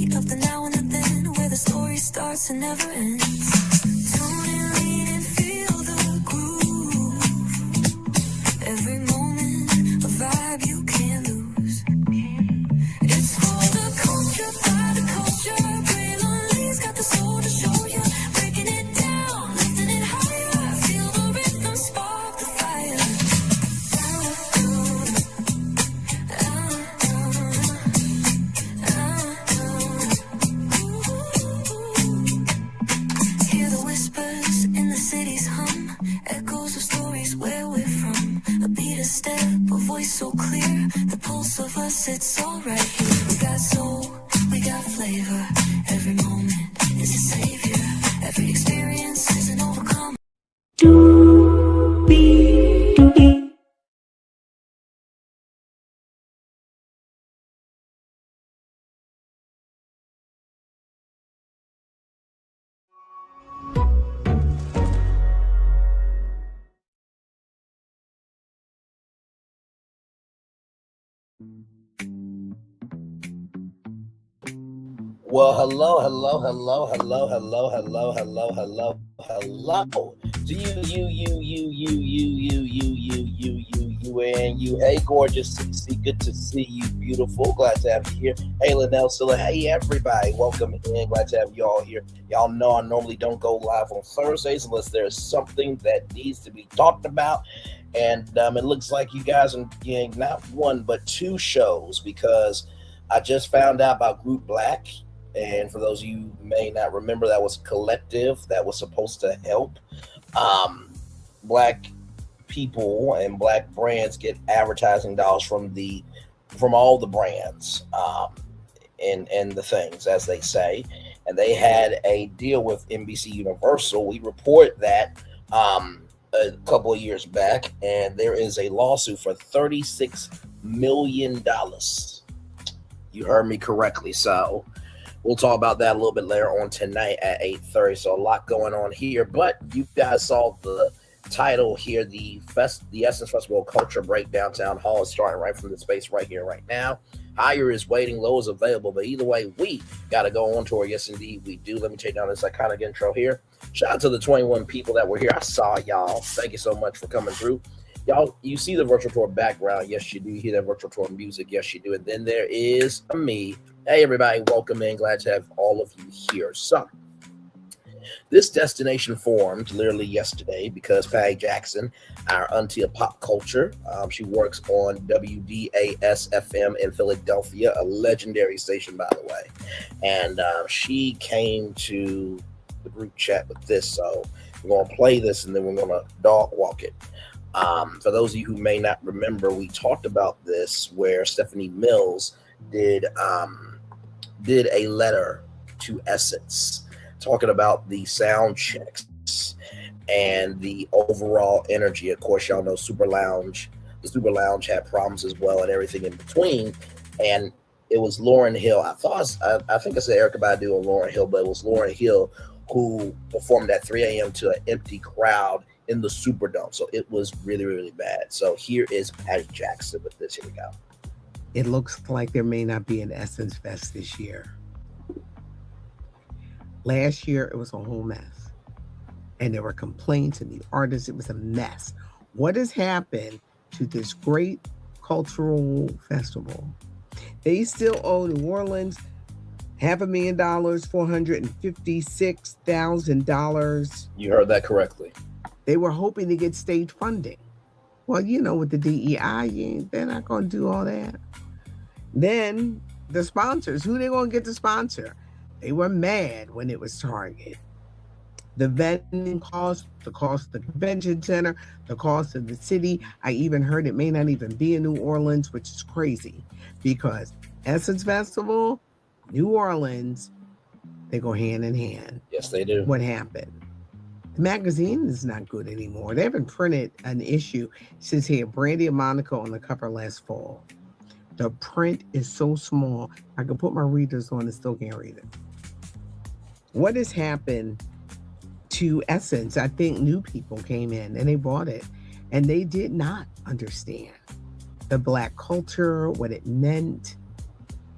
beat of the now and the then, where the story starts and never ends. Tune and lean and feel the groove. Every moment, a vibe you can't lose. It's for the culture, by the culture. Braylon Lee's got the soul to show you. Breaking it down, lifting it higher. Feel the rhythm, spark the fire. Hear the whispers in the city's hum, echoes of stories where we're from. A beat, a step, a voice so clear, the pulse of us, it's all right here. We got soul, we got flavor. Every moment is a savior. Every experience is an overcome. Well, hello to you, and you. Hey, gorgeous, good to see you, beautiful. Glad to have you here. Hey, Linnell, Silla. Hey, everybody, welcome in. Glad to have you all here. Y'all know I normally don't go live on Thursdays unless there's something that needs to be talked about. And it looks like you guys are getting not one but two shows, because I just found out about Group Black. And for those of you who may not remember, that was a collective that was supposed to help Black people and Black brands get advertising dollars from all the brands and the things, as they say. And they had a deal with NBC Universal. We report that a couple of years back, and there is a lawsuit for $36 million. You heard me correctly. So we'll talk about that a little bit later on tonight at 8:30. So a lot going on here, but you guys saw the title here. The Essence Festival Culture Breakdown Townhall is starting right from the space right here, right now. Higher is waiting, low is available, but either way, we got to go on tour. Yes, indeed, we do. Let me take down this iconic intro here. Shout out to the 21 people that were here. I saw y'all. Thank you so much for coming through. Y'all, you see the virtual tour background. Yes, you do. You hear that virtual tour music. Yes, you do. And then there is me. Hey, everybody, welcome in. Glad to have all of you here. So, this destination formed literally yesterday because Patty Jackson, our auntie of pop culture, she works on WDAS-FM in Philadelphia, a legendary station, by the way. And she came to the group chat with this. So, we're going to play this and then we're going to dog walk it. For those of you who may not remember, we talked about this where Stephanie Mills did a letter to Essence talking about the sound checks and the overall energy. Of course, y'all know the Super Lounge had problems as well and everything in between. And it was Lauryn Hill. I think I said Erykah Badu or Lauryn Hill, but it was Lauryn Hill who performed at 3 a.m. to an empty crowd in the Superdome. So it was really, really bad. So here is Patty Jackson with this. Here we go. It looks like there may not be an Essence Fest this year. Last year, it was a whole mess. And there were complaints and the artists. It was a mess. What has happened to this great cultural festival? They still owe New Orleans $500,000, $456,000. You heard that correctly. They were hoping to get state funding. Well, you know, with the DEI, they're not going to do all that. Then the sponsors, who they going to get to sponsor? They were mad when it was Target. The vending cost, the cost of the convention center, the cost of the city. I even heard it may not even be in New Orleans, which is crazy because Essence Festival, New Orleans, they go hand in hand. Yes, they do. What happened? The magazine is not good anymore. They haven't printed an issue since he had Brandy and Monica on the cover last fall. The print is so small, I can put my readers on and still can't read it. What has happened to Essence? I think new people came in and they bought it and they did not understand the Black culture, what it meant,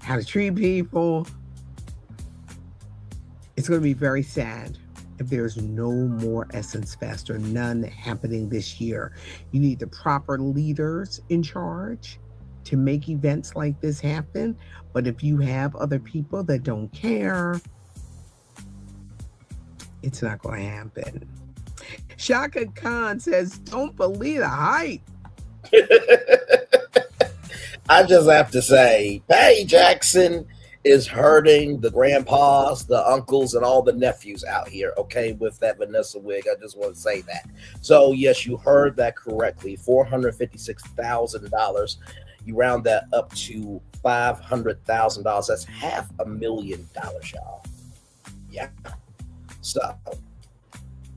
how to treat people. It's going to be very sad if there's no more Essence Fest or none happening this year. You need the proper leaders in charge to make events like this happen. But if you have other people that don't care, it's not going to happen. Shaka Khan says, don't believe the hype. I just have to say, Patty Jackson is hurting the grandpas, the uncles, and all the nephews out here, okay, with that Vanessa wig. I just want to say that. So, yes, you heard that correctly. $456,000. You round that up to $500,000. That's $500,000, y'all. Yeah. So,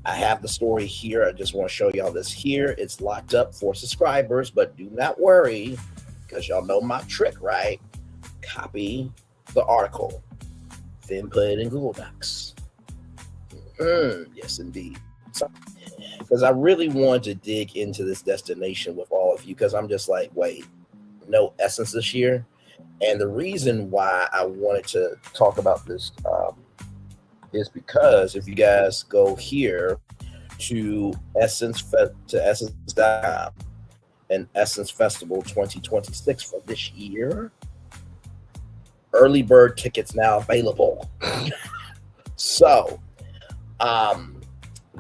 I have the story here. I just want to show y'all this here. It's locked up for subscribers, but do not worry, because y'all know my trick, right? Copy the article, then put it in Google Docs. Yes, indeed. Because I really wanted to dig into this destination with all of you, because I'm just like, wait, no Essence this year. And the reason why I wanted to talk about this is because if you guys go here to Essence.com and Essence Festival 2026 for this year, early bird tickets now available. So,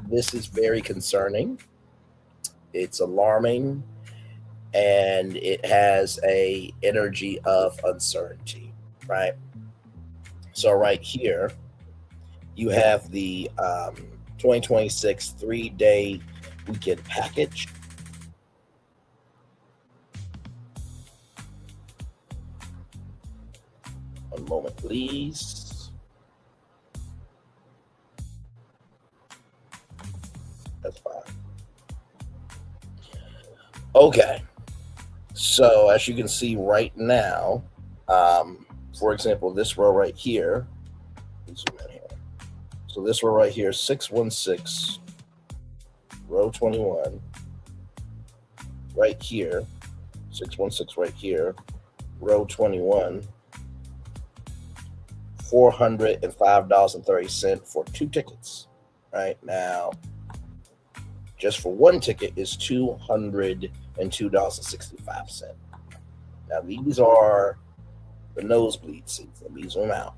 this is very concerning. It's alarming, and it has a energy of uncertainty, right? So right here, you have the 2026 3-day weekend package. One moment, please. That's fine. Okay. So as you can see right now, for example, this row right here, zoom in here. So this row right here, 616, row 21, right here, 616 right here, row 21, $405.30 for 2 tickets. Right now, just for 1 ticket is $202.65. Now these are the nosebleed seats. Let me zoom out.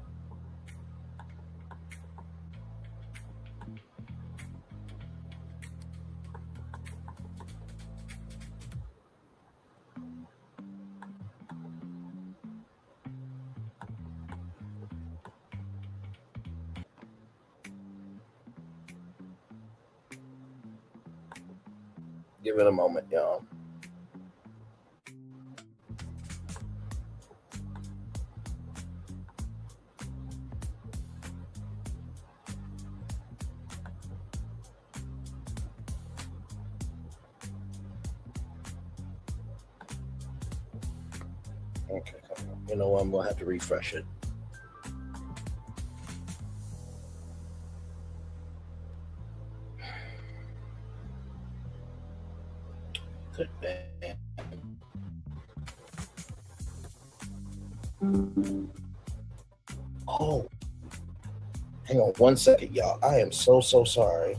Give it a moment, y'all. Okay, you know what? I'm gonna have to refresh it. Good man. Oh, hang on 1 second, y'all. I am so sorry.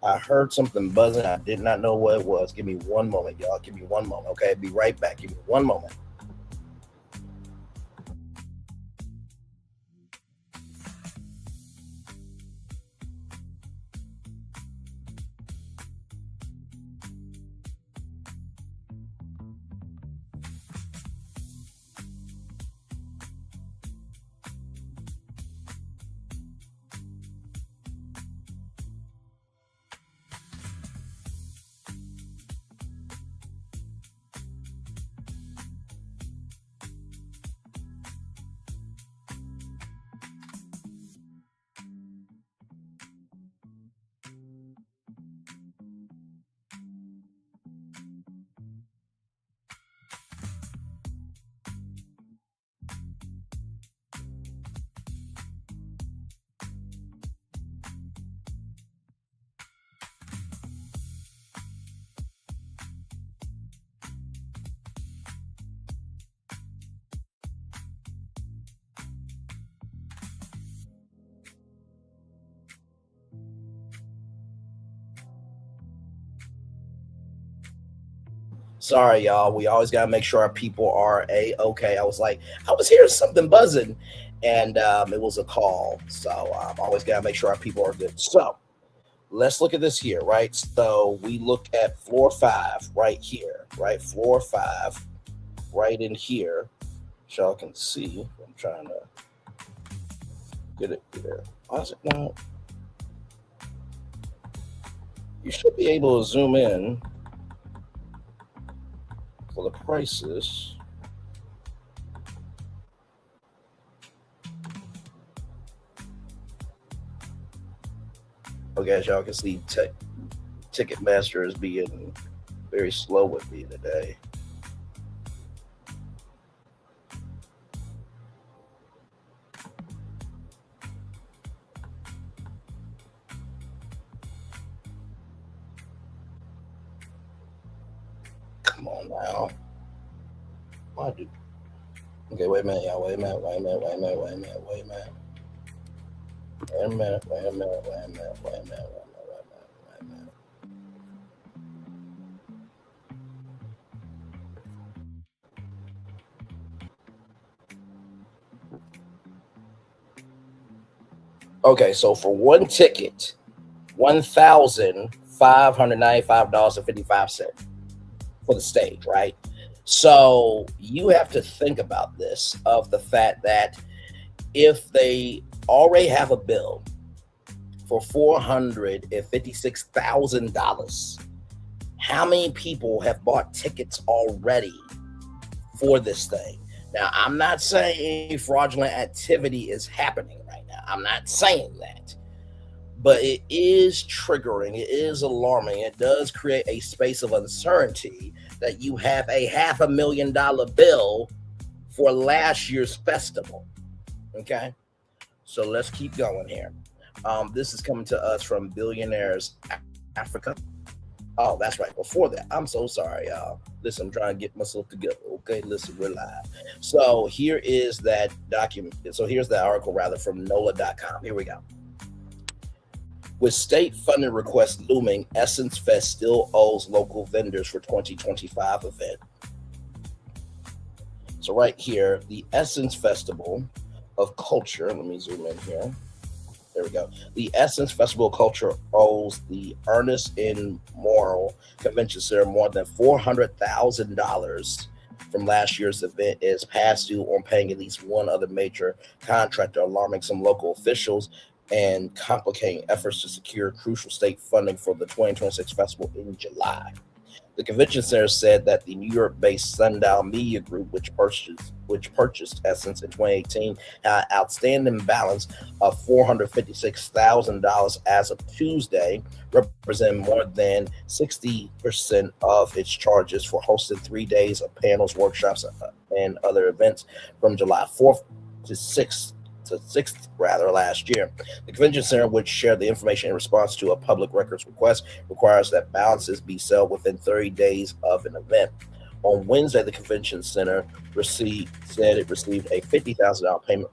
I heard something buzzing. I did not know what it was. Give me 1 moment, y'all. Give me 1 moment. Okay, be right back. Give me 1 moment. Sorry, y'all. We always got to make sure our people are okay. I was like, I was hearing something buzzing, and it was a call. So always got to make sure our people are good. So let's look at this here, right? So we look at floor 5 right here, right? Floor 5 right in here. So y'all can see. I'm trying to get it here. Why is it not? You should be able to zoom in for the prices. Okay, as y'all can see, Ticketmaster is being very slow with me today. Come on now. Why do? Okay, wait a minute, y'all. Wait a minute. Wait a minute. Wait a minute. Wait a minute. Wait a minute. Wait a minute. Wait a minute. Wait a minute. Wait a minute. Wait a minute. Wait a minute. Okay, so for one ticket, $1,595.55 for the stage, right? So you have to think about this of the fact that if they already have a bill for $456,000, how many people have bought tickets already for this thing? Now, I'm not saying fraudulent activity is happening right now. I'm not saying that. But it is triggering. It is alarming. It does create a space of uncertainty that you have a $500,000 bill for last year's festival. Okay? So let's keep going here. This is coming to us from Billionaires Africa. Oh, that's right. Before that, I'm so sorry, y'all. Listen, I'm trying to get myself together. Okay, listen, we're live. So here is that document. So here's the article, rather, from NOLA.com. Here we go. With state funding requests looming, Essence Fest still owes local vendors for 2025 event. So right here, the Essence Festival of Culture. Let me zoom in here. There we go. The Essence Festival of Culture owes the Ernest N. Morrill Convention Center more than $400,000 from last year's event. Is past due on paying at least one other major contractor, alarming some local officials and complicating efforts to secure crucial state funding for the 2026 festival in July. The convention center said that the New York-based Sundial Media Group, which purchased Essence in 2018, had an outstanding balance of $456,000 as of Tuesday, representing more than 60% of its charges for hosting 3 days of panels, workshops, and other events from July 4th to 6th last year. The convention center, which shared the information in response to a public records request, requires that balances be settled within 30 days of an event. On Wednesday, the convention center said it received a $50,000 payment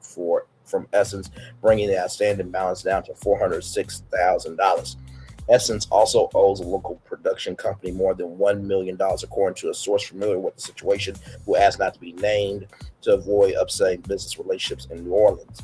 from Essence, bringing the outstanding balance down to $406,000. Essence also owes a local production company more than $1 million, according to a source familiar with the situation, who asked not to be named to avoid upsetting business relationships in New Orleans.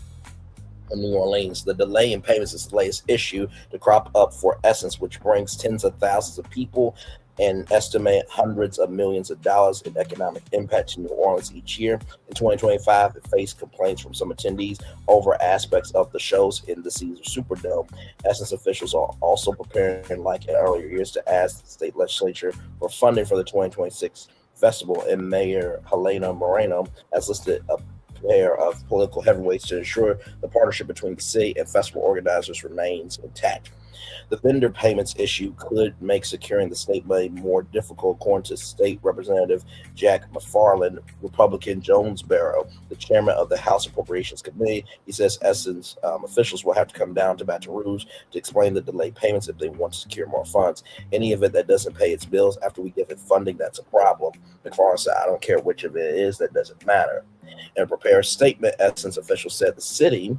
The delay in payments is the latest issue to crop up for Essence, which brings tens of thousands of people and estimate hundreds of millions of dollars in economic impact to New Orleans each year. In 2025, it faced complaints from some attendees over aspects of the shows in the Caesars Superdome. Essence officials are also preparing, like in earlier years, to ask the state legislature for funding for the 2026 festival, and Mayor Helena Moreno has listed a pair of political heavyweights to ensure the partnership between the city and festival organizers remains intact. The vendor payments issue could make securing the state money more difficult, according to State Representative Jack McFarland, Republican Jonesboro, the chairman of the House Appropriations Committee. He says Essence officials will have to come down to Baton Rouge to explain the delayed payments if they want to secure more funds. Any event that doesn't pay its bills after we give it funding, that's a problem. McFarland said, I don't care which of it is, that doesn't matter. In a prepared statement, Essence officials said the city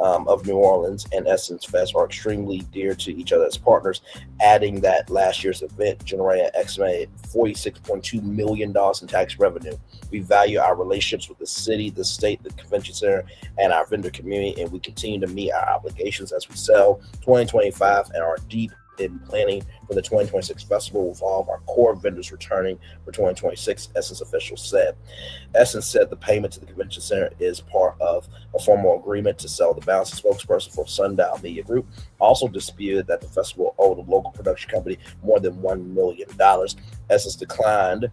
of New Orleans and Essence Fest are extremely dear to each other as partners, adding that last year's event generated an estimated $46.2 million in tax revenue. We value our relationships with the city, the state, the convention center, and our vendor community, and we continue to meet our obligations as we sell 2025 and are deep in planning for the 2026 festival with all of our core vendors returning for 2026, Essence officials said. Essence said the payment to the convention center is part of a formal agreement to sell the balance. A spokesperson for Sundial Media Group also disputed that the festival owed a local production company more than $1 million. Essence declined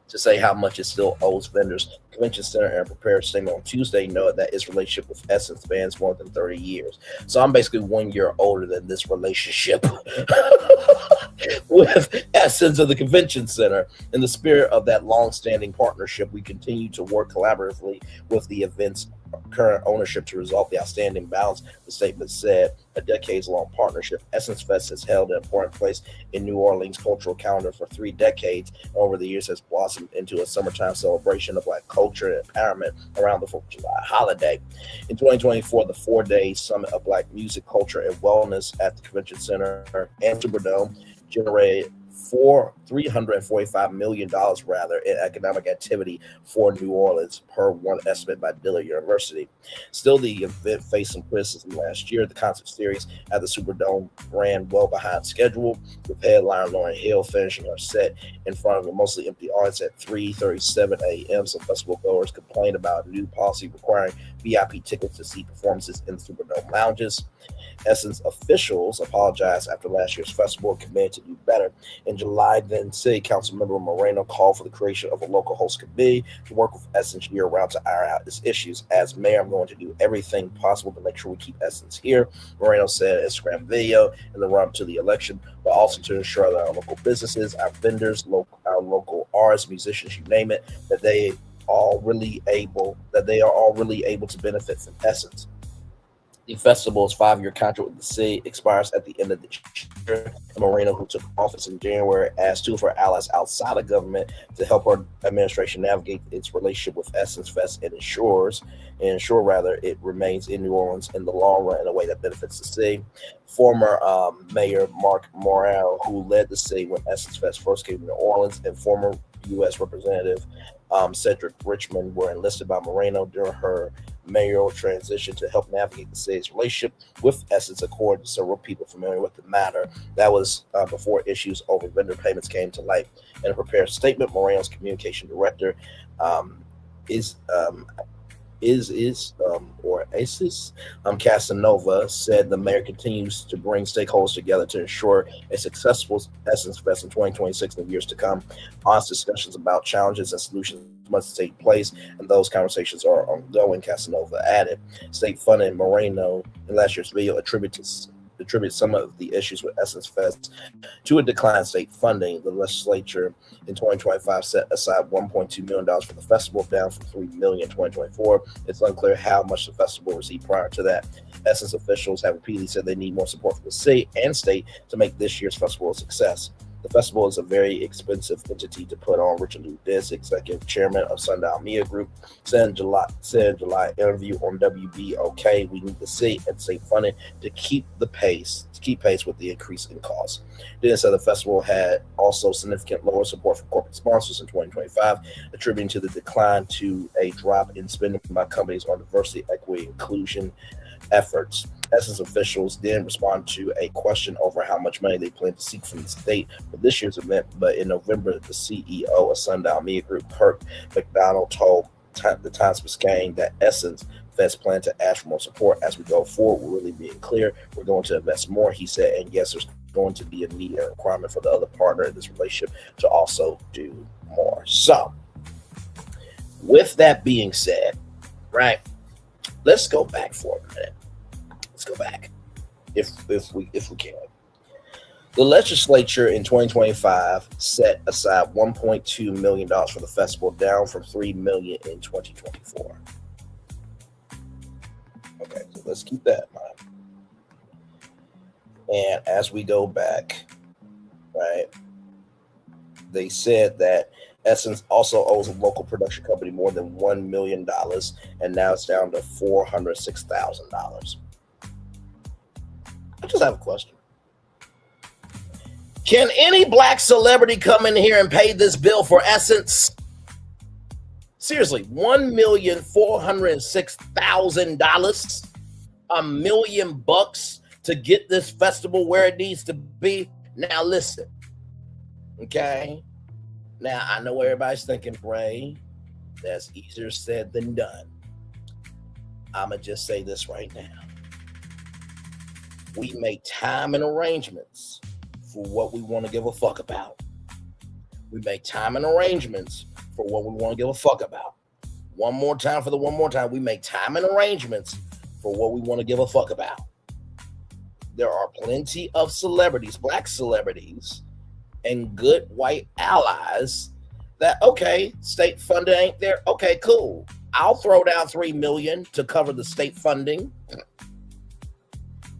to say how much it still owes vendors. Convention Center and prepared statement on Tuesday noted that its relationship with Essence spans more than 30 years. So I'm basically 1 year older than this relationship with Essence of the Convention Center. In the spirit of that long-standing partnership, we continue to work collaboratively with the event's current ownership to resolve the outstanding balance, the statement said. A decades-long partnership, Essence Fest has held an important place in New Orleans' cultural calendar for 3 decades, and over the years has blossomed into a summertime celebration of Black culture and empowerment around the 4th of July holiday. In 2024, the 4-day Summit of Black Music, Culture, and Wellness at the Convention Center and Superdome generated $345 million in economic activity for New Orleans, per one estimate by Dillard University. Still, the event faced some criticism last year. The concert series at the Superdome ran well behind schedule, with headliner Lauryn Hill finishing her set in front of a mostly empty audience at 3:37 a.m. Some festival goers complained about a new policy requiring VIP tickets to see performances in the Superdome lounges. Essence officials apologized after last year's festival and committed to do better. In July, then City Council member Moreno called for the creation of a local host committee to work with Essence year-round to iron out its issues. As mayor, I'm going to do everything possible to make sure we keep Essence here, Moreno said in a Instagram video in the run-up to the election, but also to ensure that our local businesses, our vendors, our local artists, musicians, you name it, that they are all really able to benefit from Essence. The festival's 5-year contract with the city expires at the end of this year. Moreno, who took office in January, asked two of her allies outside of government to help her administration navigate its relationship with Essence Fest and ensure it remains in New Orleans in the long run in a way that benefits the city. Former Mayor Mark Morrell, who led the city when Essence Fest first came to New Orleans, and former U.S. Representative Cedric Richmond were enlisted by Moreno during her mayoral transition to help navigate the city's relationship with Essence, according to several people familiar with the matter. That was before issues over vendor payments came to light. In a prepared statement, Moreno's communication director Casanova said the mayor continues to bring stakeholders together to ensure a successful Essence Fest in 2026 and years to come. Honest discussions about challenges and solutions must take place, and those conversations are ongoing, Casanova added. State funding Moreno in last year's video attributed some of the issues with Essence Fest to a decline in state funding. The legislature in 2025 set aside $1.2 million for the festival, down from $3 million in 2024. It's unclear how much the festival received prior to that. Essence officials have repeatedly said they need more support from the city and state to make this year's festival a success. The festival is a very expensive entity to put on. Richard Ludis, executive chairman of Sundial Media Group, said in July interview on WBOK, we need the city and state funding to keep pace with the increase in costs. Dennis said the festival had also significant lower support from corporate sponsors in 2025, attributing to the decline to a drop in spending by companies on diversity, equity, inclusion efforts. Essence officials then responded to a question over how much money they plan to seek from the state for this year's event, but in November, the CEO of Sundial Media Group, Kirk McDonald, told the Times-Biscayne that Essence Fest plan to ask for more support as we go forward. We're really being clear. We're going to invest more, he said, and yes, there's going to be a need and requirement for the other partner in this relationship to also do more. So, with that being said, right, let's go back for a minute. Let's go back, if we can. The legislature in 2025 set aside $1.2 million for the festival, down from $3 million in 2024. Okay, so let's keep that in mind. And as we go back, right, they said that Essence also owes a local production company more than $1 million, and now it's down to $406,000. I just have a question. Can any black celebrity come in here and pay this bill for Essence? Seriously, $1,406,000, $1,000,000 to get this festival where it needs to be. Now listen, okay? Now I know everybody's thinking, Bray, that's easier said than done. I'ma just say this right now. We make time and arrangements for what we want to give a fuck about. We make time and arrangements for what we want to give a fuck about. One more time for the one more time. We make time and arrangements for what we want to give a fuck about. There are plenty of celebrities, black celebrities, and good white allies that, okay, state funding ain't there. Okay, cool. I'll throw down $3 million to cover the state funding.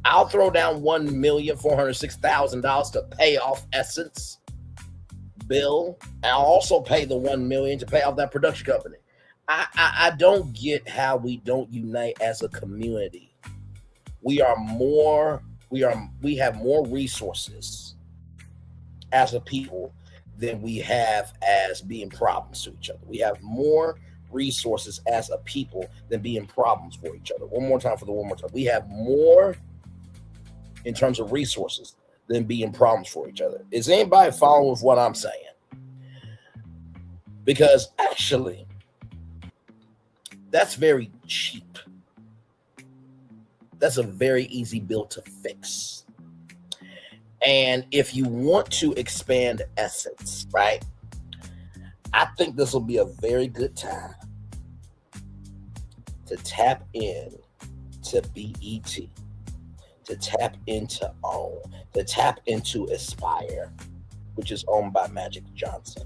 I'll throw down $1,406,000 to pay off Essence bill. I'll also pay the $1 million to pay off that production company. I don't get how we don't unite as a community. We have more resources as a people than we have as being problems to each other. We have more resources as a people than being problems for each other. One more time for the one more time. We have more in terms of resources than being problems for each other. Is anybody following with what I'm saying? Because actually, that's very cheap. That's a very easy bill to fix. And if you want to expand Essence, right, I think this will be a very good time to tap in to BET, to tap into OWN, to tap into Aspire, which is owned by Magic Johnson.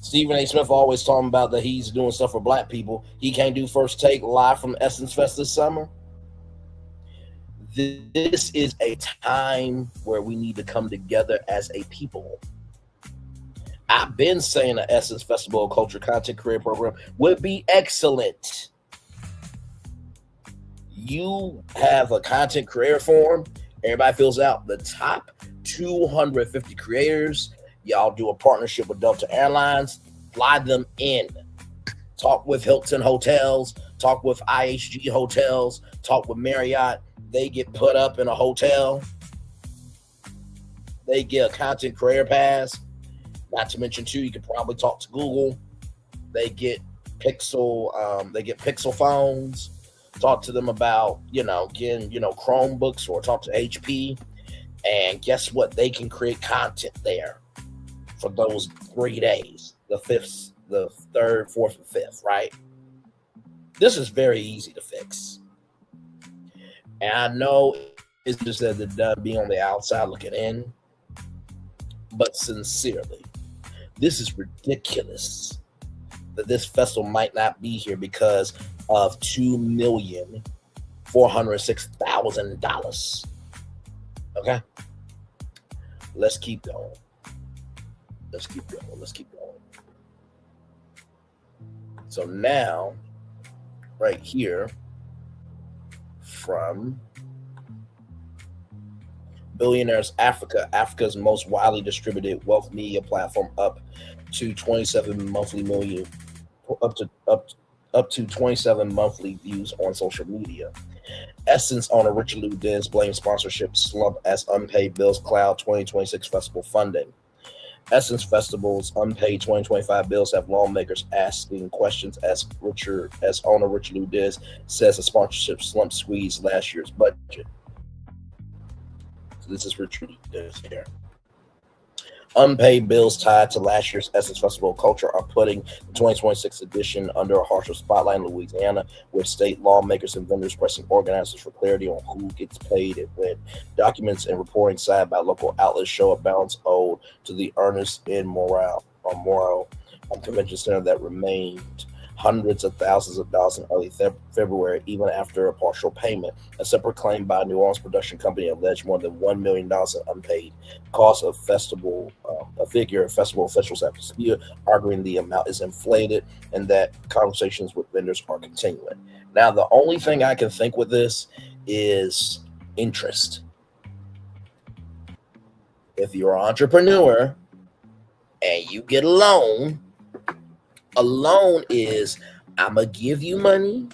Stephen A. Smith always talking about that he's doing stuff for black people. He can't do First Take live from Essence Fest this summer. This is a time where we need to come together as a people. I've been saying the Essence Festival of Culture Content Career Program would be excellent. You have a content creator forum. Everybody fills out the top 250 creators. Y'all do a partnership with Delta Airlines. Fly them in. Talk with Hilton Hotels. Talk with IHG Hotels. Talk with Marriott. They get put up in a hotel. They get a content creator pass. Not to mention, too, you could probably talk to Google. They get Pixel phones. Talk to them about, getting, Chromebooks, or talk to HP. And guess what? They can create content there for those 3 days, the 5th, the 3rd, 4th, and 5th, right? This is very easy to fix. And I know it's just that the being on the outside looking in, but sincerely, this is ridiculous that this festival might not be here because of $2,406,000. Okay? Let's keep going. Let's keep going. So now, right here, from Billionaires Africa, Africa's most widely distributed wealth media platform, up to 27 monthly views on social media. Essence owner Richard Lou Diz blames sponsorship slump as unpaid bills cloud 2026 festival funding. Essence Festival's unpaid 2025 bills have lawmakers asking questions as owner Richard Lou Diz says the sponsorship slump squeezed last year's budget. So this is Richard Lou Diz here. Unpaid bills tied to last year's Essence Festival of Culture are putting the 2026 edition under a harsher spotlight in Louisiana, with state lawmakers and vendors pressing organizers for clarity on who gets paid and when. Documents and reporting cited by local outlets show a balance owed to the Ernest N. Morrell Convention Center that remained hundreds of thousands of dollars in early February, even after a partial payment. A separate claim by a New Orleans production company alleged more than $1 million in unpaid costs of festival, a figure festival officials have disputed, arguing the amount is inflated and that conversations with vendors are continuing. Now, the only thing I can think with this is interest. If you're an entrepreneur and you get a loan is, I'm going to give you money,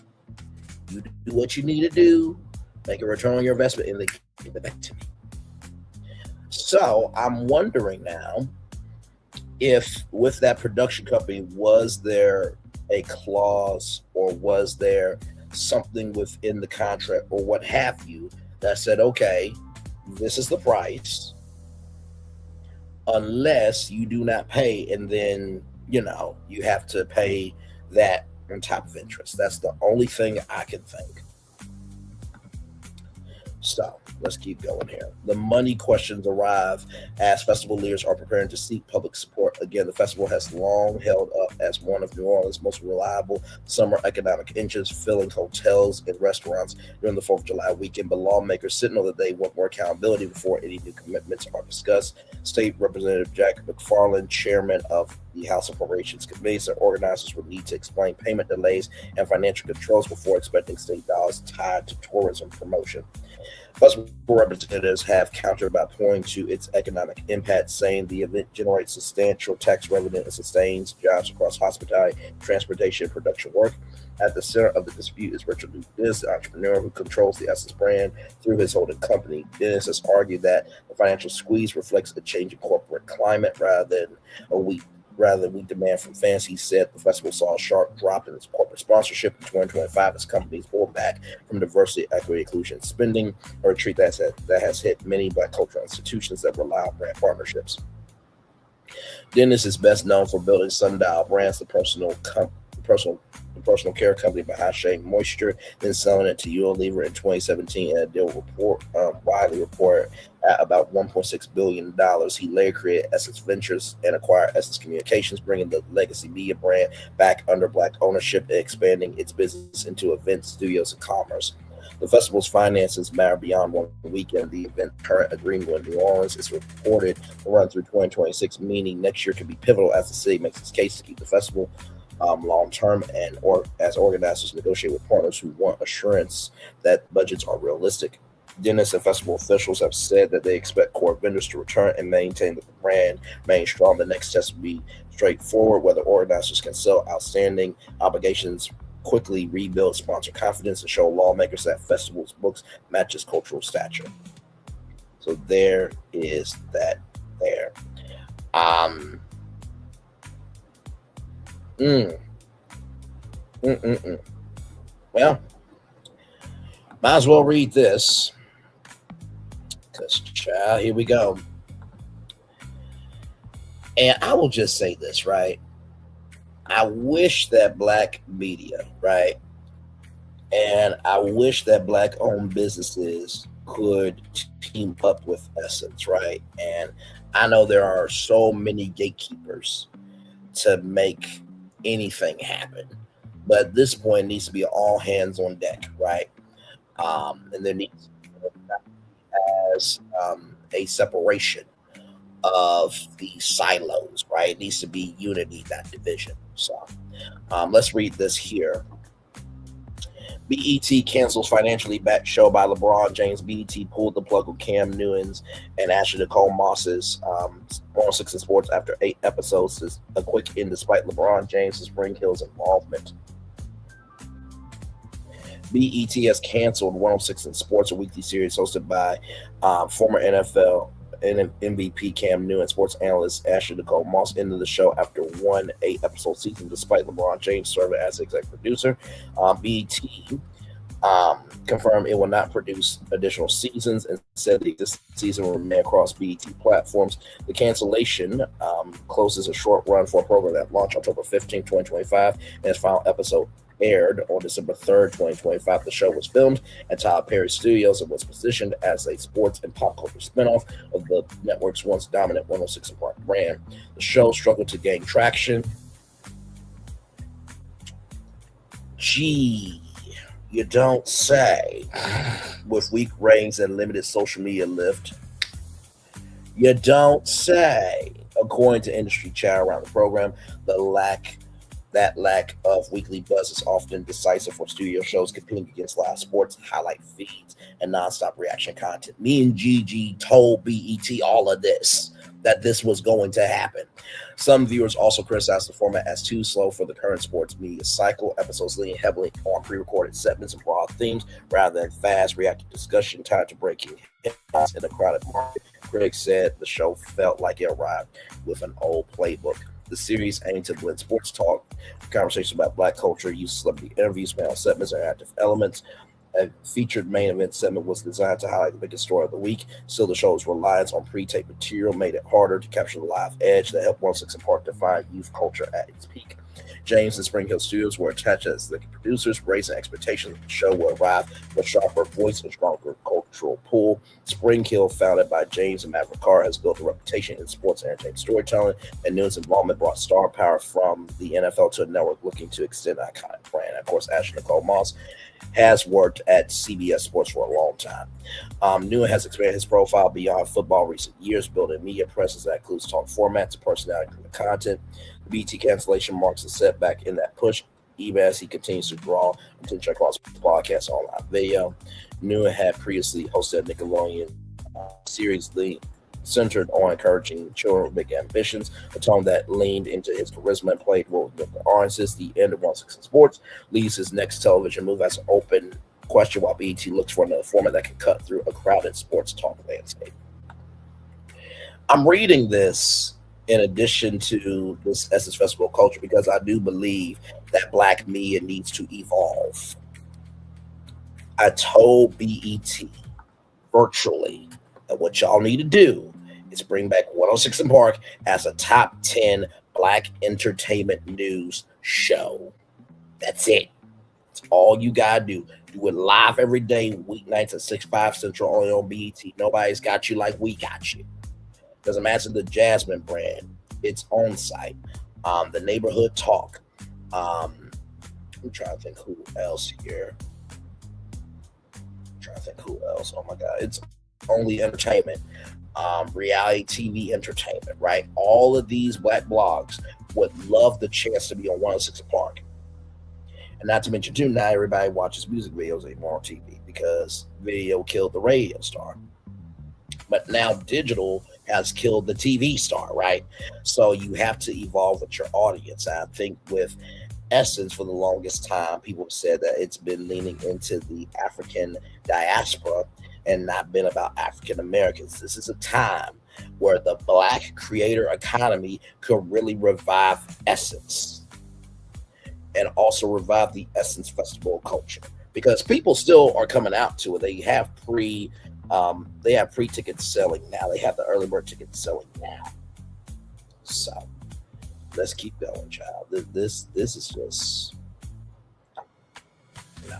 you do what you need to do, make a return on your investment, and then give it back to me. So I'm wondering now if with that production company, was there a clause or was there something within the contract or what have you that said, okay, this is the price, unless you do not pay, and then you have to pay that on top of interest. That's the only thing I can think. So let's keep going here. The money questions arrive as festival leaders are preparing to seek public support. Again, the festival has long held up as one of New Orleans' most reliable summer economic engines, filling hotels and restaurants during the 4th of July weekend. But lawmakers signal that they want more accountability before any new commitments are discussed. State Representative Jack McFarland, chairman of the House Appropriations Committee, said organizers would need to explain payment delays and financial controls before expecting state dollars tied to tourism promotion. Festival representatives have countered by pointing to its economic impact, saying the event generates substantial tax revenue and sustains jobs across hospitality, transportation, and production work. At the center of the dispute is Richard Dennis, the entrepreneur who controls the Essence brand through his holding company. Dennis has argued that the financial squeeze reflects a change in corporate climate rather than weak demand from fans. He said the festival saw a sharp drop in its corporate sponsorship in 2025 as companies pulled back from diversity, equity, inclusion spending, a retreat that has hit many Black cultural institutions that rely on brand partnerships. Dennis is best known for building Sundial Brands, the personal care company behind Shea Moisture, then selling it to Unilever in 2017, and a deal widely reported at about $1.6 billion. He later created Essence Ventures and acquired Essence Communications, bringing the legacy media brand back under Black ownership and expanding its business into events, studios, and commerce. The festival's finances matter beyond one weekend. The event's current agreement with New Orleans is reported to run through 2026, meaning next year could be pivotal as the city makes its case to keep the festival long term, or as organizers negotiate with partners who want assurance that budgets are realistic. Dennis and festival officials have said that they expect core vendors to return and maintain that the brand remains strong. The next test will be straightforward, whether organizers can sell outstanding obligations, quickly rebuild sponsor confidence, and show lawmakers that festivals books matches cultural stature. So there is that there. Well, might as well read this, because child, here we go. And I will just say this, right? I wish that Black media, right? And I wish that Black-owned businesses could team up with Essence, right? And I know there are so many gatekeepers to make anything happen, but at this point it needs to be all hands on deck, right? And there needs to be as a separation of the silos, right? It needs to be unity, not division. So let's read this here. BET cancels financially backed show by LeBron James. BET pulled the plug on Cam Newton's and Ashley Nicole Moss's 106 in Sports after 8 episodes. Is a quick end despite LeBron James' Spring Hill's involvement. BET has canceled 106 in Sports, a weekly series hosted by former NFL and MVP Cam Newton, sports analyst Ashley Nicole Moss, ended the show after one 8-episode season, despite LeBron James serving as executive producer. BET confirmed it will not produce additional seasons and said that this season will remain across BET platforms. The cancellation closes a short run for a program that launched October 15, 2025, and its final episode aired on December 3rd, 2025. The show was filmed at Tyler Perry Studios and was positioned as a sports and pop culture spinoff of the network's once dominant 106 brand. The show struggled to gain traction Gee, you don't say. With weak ratings and limited social media lift, you don't say. According to industry chat around the program, that lack of weekly buzz is often decisive for studio shows competing against live sports, highlight feeds, and nonstop reaction content. Me and Gigi told BET all of this, that this was going to happen. Some viewers also criticized the format as too slow for the current sports media cycle. Episodes leaning heavily on pre-recorded segments and broad themes rather than fast, reactive discussion tied to breaking headlines in a crowded market. Critics said the show felt like it arrived with an old playbook. The series aimed to blend sports talk, conversations about Black culture, use celebrity interviews, panel segments, and active elements. A featured main event segment was designed to highlight the biggest story of the week. Still, the show's reliance on pre-tape material made it harder to capture the live edge that helped 106 & Park define youth culture at its peak. James and Spring Hill Studios were attached as the producers, raising expectations the show will arrive with sharper voice and stronger cultural pull. Spring Hill, founded by James and Matt Ricard, has built a reputation in sports and entertainment storytelling, and Newton's involvement brought star power from the NFL to a network looking to extend an iconic brand. Of course, Ashley Nicole Moss has worked at CBS Sports for a long time. Newton has expanded his profile beyond football recent years, building media presence that includes talk formats, personality, and content. The BT cancellation marks a setback in that push, even as he continues to draw attention across podcasts and online video. Newton had previously hosted a Nickelodeon series centered on encouraging children with big ambitions, a tone that leaned into his charisma and played well with the audiences. The end of 106 Sports leads his next television move as an open question, while BET looks for another format that can cut through a crowded sports talk landscape. I'm reading this in addition to this Essence Festival culture because I do believe that Black media needs to evolve. I told BET virtually that what y'all need to do is bring back 106 & Park as a top 10 Black entertainment news show. That's it. That's all you gotta do. Do it live every day, weeknights at 6/5 Central, only on BET. Nobody's got you like we got you. Doesn't matter the Jasmine brand. It's on site. The neighborhood talk. I'm trying to think who else here. Oh my God. It's only entertainment. Reality TV entertainment, right? All of these Black blogs would love the chance to be on 106 & Park. And not to mention, too, not everybody watches music videos anymore on TV because video killed the radio star. But now digital has killed the TV star, right? So you have to evolve with your audience. I think with Essence, for the longest time, people have said that it's been leaning into the African diaspora and not been about African Americans. This is a time where the Black creator economy could really revive Essence and also revive the Essence Festival culture, because people still are coming out to it. They have pre-tickets selling now. They have the early bird tickets selling now. So let's keep going, child. This is just, you know.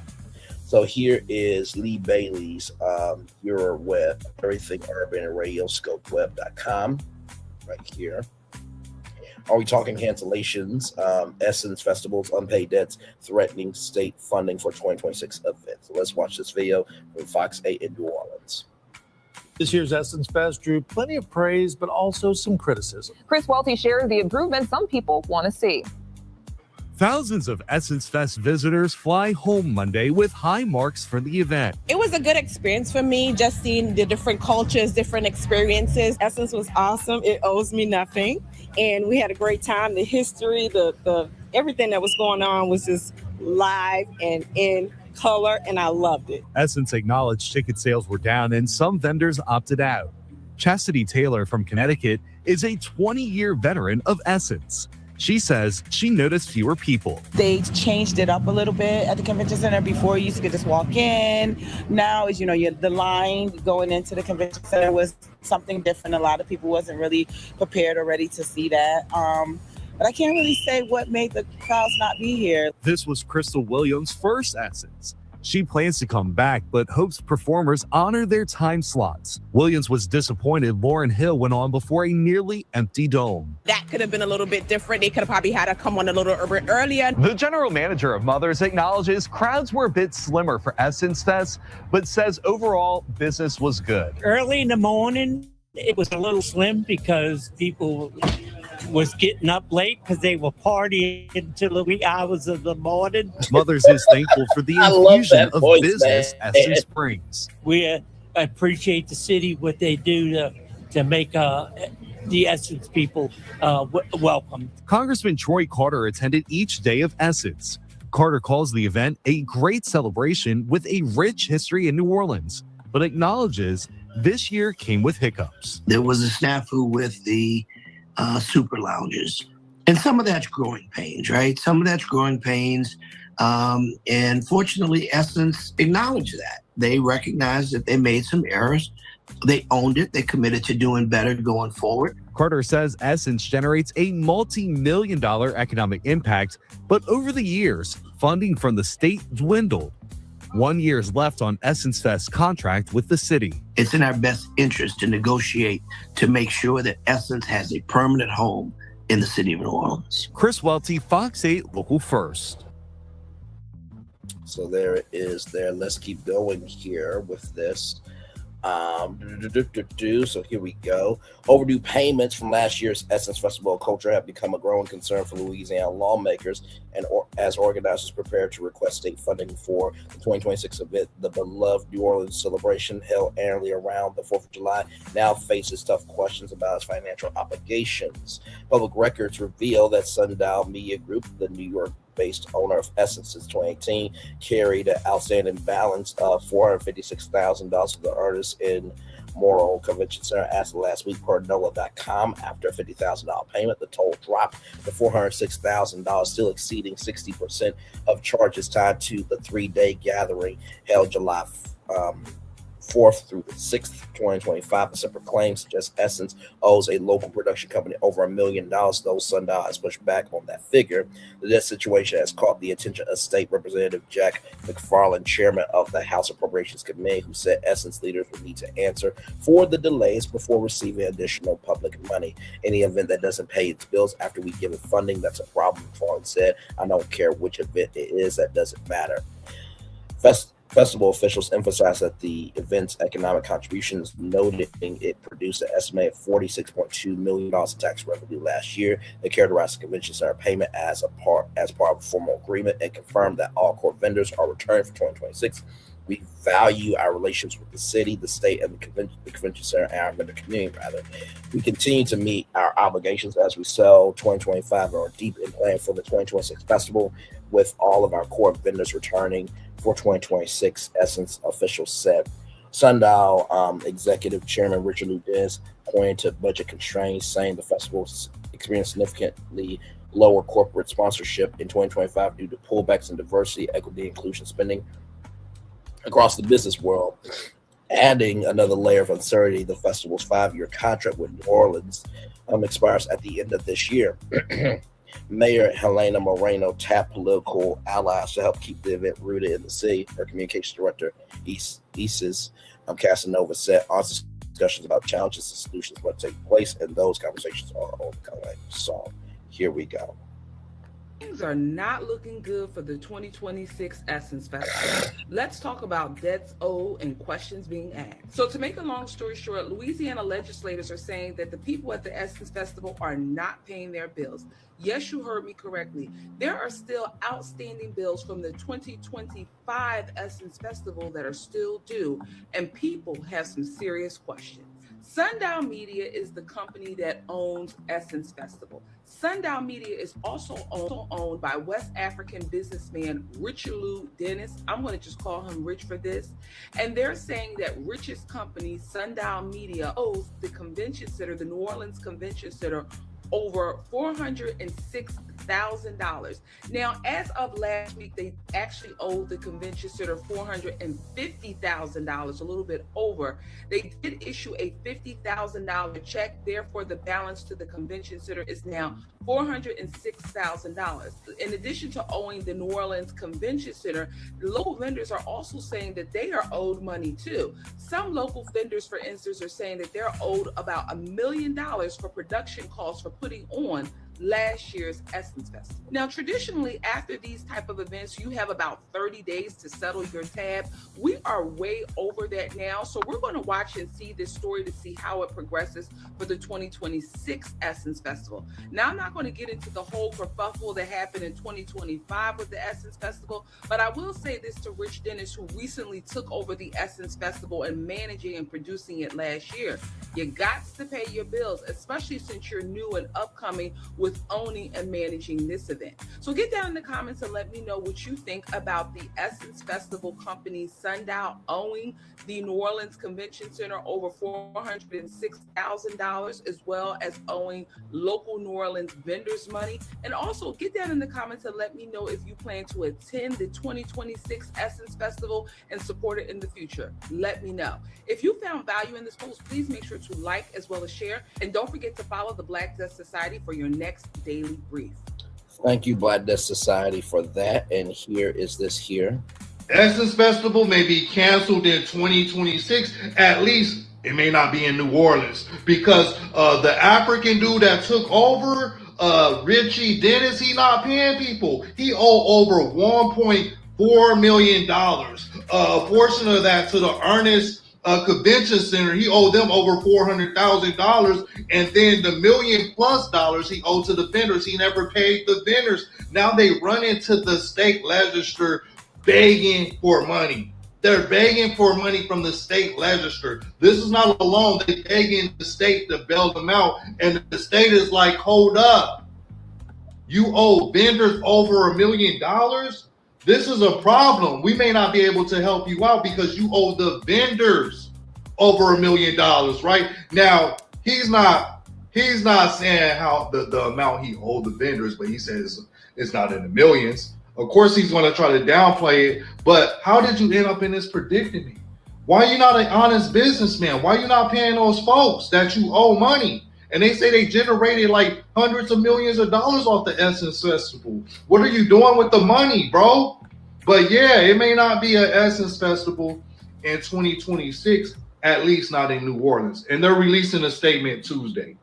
So here is Lee Bailey's Your Web, Everything Urban and RadioScopeWeb.com right here. Are we talking cancellations? Essence Festivals, unpaid debts, threatening state funding for 2026 events. So let's watch this video from Fox 8 in New Orleans. This year's Essence Fest drew plenty of praise, but also some criticism. Chris Welty shared the improvements some people want to see. Thousands of Essence Fest visitors fly home Monday with high marks for the event. It was a good experience for me, just seeing the different cultures, different experiences. Essence was awesome. It owes me nothing. And we had a great time. The history, the everything that was going on was just live and in color, and I loved it. Essence acknowledged ticket sales were down and some vendors opted out. Chastity Taylor from Connecticut is a 20-year veteran of Essence. She says she noticed fewer people. They changed it up a little bit at the convention center. Before, you could just walk in. Now, as you know, the line going into the convention center was something different. A lot of people wasn't really prepared or ready to see that. But I can't really say what made the crowds not be here. This was Crystal Williams' first Essence. She plans to come back, but hopes performers honor their time slots. Williams was disappointed Lauryn Hill went on before a nearly empty dome. That could have been a little bit different. They could have probably had her come on a little bit earlier. The general manager of Mothers acknowledges crowds were a bit slimmer for Essence Fest, but says overall business was good. Early in the morning, it was a little slim because people was getting up late because they were partying until the wee hours of the morning. Mothers is thankful for the infusion of business Essence brings. We appreciate the city, what they do to make the Essence people welcome. Congressman Troy Carter attended each day of Essence. Carter calls the event a great celebration with a rich history in New Orleans, but acknowledges this year came with hiccups. There was a snafu with the super lounges. And some of that's growing pains, right? Some of that's growing pains. And fortunately, Essence acknowledged that. They recognized that they made some errors. They owned it. They committed to doing better going forward. Carter says Essence generates a multi-million-dollar economic impact, but over the years, funding from the state dwindled. 1 year is left on Essence Fest's contract with the city. It's in our best interest to negotiate to make sure that Essence has a permanent home in the city of New Orleans. Chris Welty, Fox 8 Local First. So there it is there. Let's keep going here with this. So here we go. Overdue payments from last year's Essence Festival of Culture have become a growing concern for Louisiana lawmakers, and as organizers prepare to request state funding for the 2026 event. The beloved New Orleans celebration, held annually around the 4th of July, now faces tough questions about its financial obligations. Public records reveal that Sundial Media Group, the New York-based owner of Essence since 2018, carried an outstanding balance of $456,000 for the artist in Morrow Convention Center as of last week per NOLA.com. After a $50,000 payment, the total dropped to $406,000, still exceeding 60% of charges tied to the three-day gathering held July 4th through the 6th, 2025. The separate claims suggest Essence owes a local production company over $1 million, though Sundial has pushed back on that figure. The debt situation has caught the attention of State Representative Jack McFarland, chairman of the House Appropriations Committee, who said Essence leaders would need to answer for the delays before receiving additional public money. Any event that doesn't pay its bills after we give it funding, that's a problem, McFarland said. I don't care which event it is, that doesn't matter. Festival officials emphasized that the event's economic contributions, noting it produced an estimated $46.2 million in tax revenue last year. They characterized the convention center payment as part of a formal agreement and confirmed that all core vendors are returned for 2026. We value our relations with the city, the state, and the convention center, and our vendor community, rather. We continue to meet our obligations as we sell 2025 and are deep in plan for the 2026 festival, with all of our core vendors returning for 2026, Essence officials said. Sundial Executive Chairman Richard Ludens pointed to budget constraints, saying the festival experienced significantly lower corporate sponsorship in 2025 due to pullbacks in diversity, equity, inclusion spending across the business world. Adding another layer of uncertainty, the festival's 5-year contract with New Orleans expires at the end of this year. Mayor Helena Moreno tapped political allies to help keep the event rooted in the city. Her communications director, Isis Casanova, said honest discussions about challenges and solutions must take place, and those conversations are ongoing. So here we go. Things are not looking good for the 2026 Essence Festival. Let's talk about debts owed and questions being asked. So to make a long story short, Louisiana legislators are saying that the people at the Essence Festival are not paying their bills. Yes, you heard me correctly. There are still outstanding bills from the 2025 Essence Festival that are still due, and people have some serious questions. Sundial Media is the company that owns Essence Festival. Sundial Media is also owned by West African businessman Richelieu Dennis. I'm going to just call him Rich for this. And they're saying that Rich's company, Sundial Media, owes the convention center, the New Orleans Convention Center, over $406 $456,000. Now, as of last week, they actually owed the convention center $450,000, a little bit over. They did issue a $50,000 check. Therefore, the balance to the convention center is now $406,000. In addition to owing the New Orleans Convention Center, the local vendors are also saying that they are owed money too. Some local vendors, for instance, are saying that they're owed about $1 million for production costs for putting on last year's Essence Festival. Now, traditionally, after these type of events, you have about 30 days to settle your tab. We are way over that now, so we're going to watch and see this story to see how it progresses for the 2026 Essence Festival. Now, I'm not going to get into the whole kerfuffle that happened in 2025 with the Essence Festival, but I will say this to Rich Dennis, who recently took over the Essence Festival and managing and producing it last year. You got to pay your bills, especially since you're new and upcoming with owning and managing this event. So get down in the comments and let me know what you think about the Essence Festival company Sundial owing the New Orleans Convention Center over $406,000, as well as owing local New Orleans vendors money. And also get down in the comments and let me know if you plan to attend the 2026 Essence Festival and support it in the future. Let me know. If you found value in this post, please make sure to like as well as share. And don't forget to follow the Black Death Society for your next daily brief. Thank you, Black Death Society, for that. And here is this here. Essence Festival may be canceled in 2026. At least it may not be in New Orleans, because the African dude that took over, Richie Dennis, he not paying people. He owe over $1.4 million. A portion of that to the Ernest Convention Center, he owed them over $400,000, and then the $1 million+ he owed to the vendors, he never paid the vendors. Now they run into the state legislature begging for money. They're begging for money from the state legislature. This is not a loan. They're begging the state to bail them out, and the state is like, hold up, you owe vendors over $1 million? This is a problem. We may not be able to help you out because you owe the vendors over $1 million, right? Now, he's not saying how the amount he owed the vendors, but he says it's not in the millions. Of course, he's going to try to downplay it, but how did you end up in this predicament? Why are you not an honest businessman? Why are you not paying those folks that you owe money? And they say they generated like hundreds of millions of dollars off the Essence Festival. What are you doing with the money, bro? But yeah, it may not be an Essence Festival in 2026, at least not in New Orleans. And they're releasing a statement Tuesday.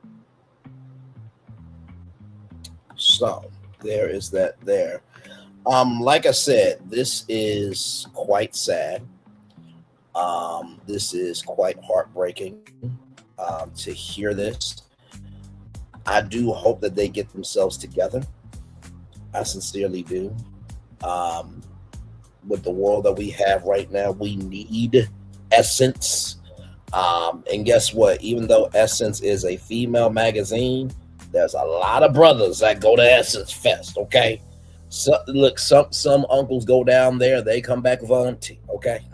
So there is that there. Like I said, this is quite sad. This is quite heartbreaking to hear this. I do hope that they get themselves together. I sincerely do. With the world that we have right now, we need Essence. And guess what? Even though Essence is a female magazine, there's a lot of brothers that go to Essence Fest, okay? So, look, some uncles go down there, they come back with auntie, okay?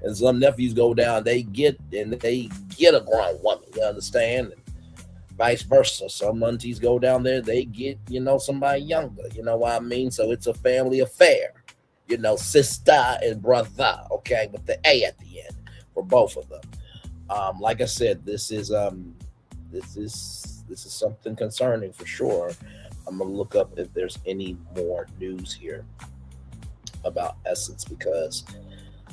And some nephews go down, they get a grown woman, you understand? And vice versa. Some aunties go down there, they get, somebody younger, you know what I mean? So it's a family affair, sister and brother, okay, with the A at the end for both of them. Like I said, this is something concerning for sure. I'm gonna look up if there's any more news here about Essence, because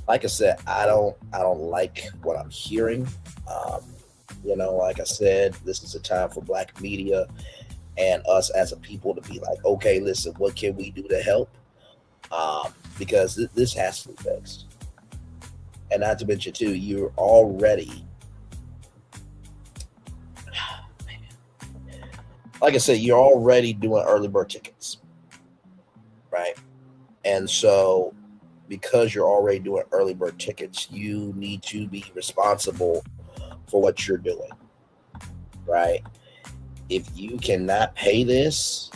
like I said, I don't like what I'm hearing. Like I said, this is a time for Black media and us as a people to be like, okay, listen, what can we do to help? Because this has to be fixed. And not to mention too, you're already, like I said, you're already doing early bird tickets, right? And so because you're already doing early bird tickets, you need to be responsible for what you're doing, right? If you cannot pay this,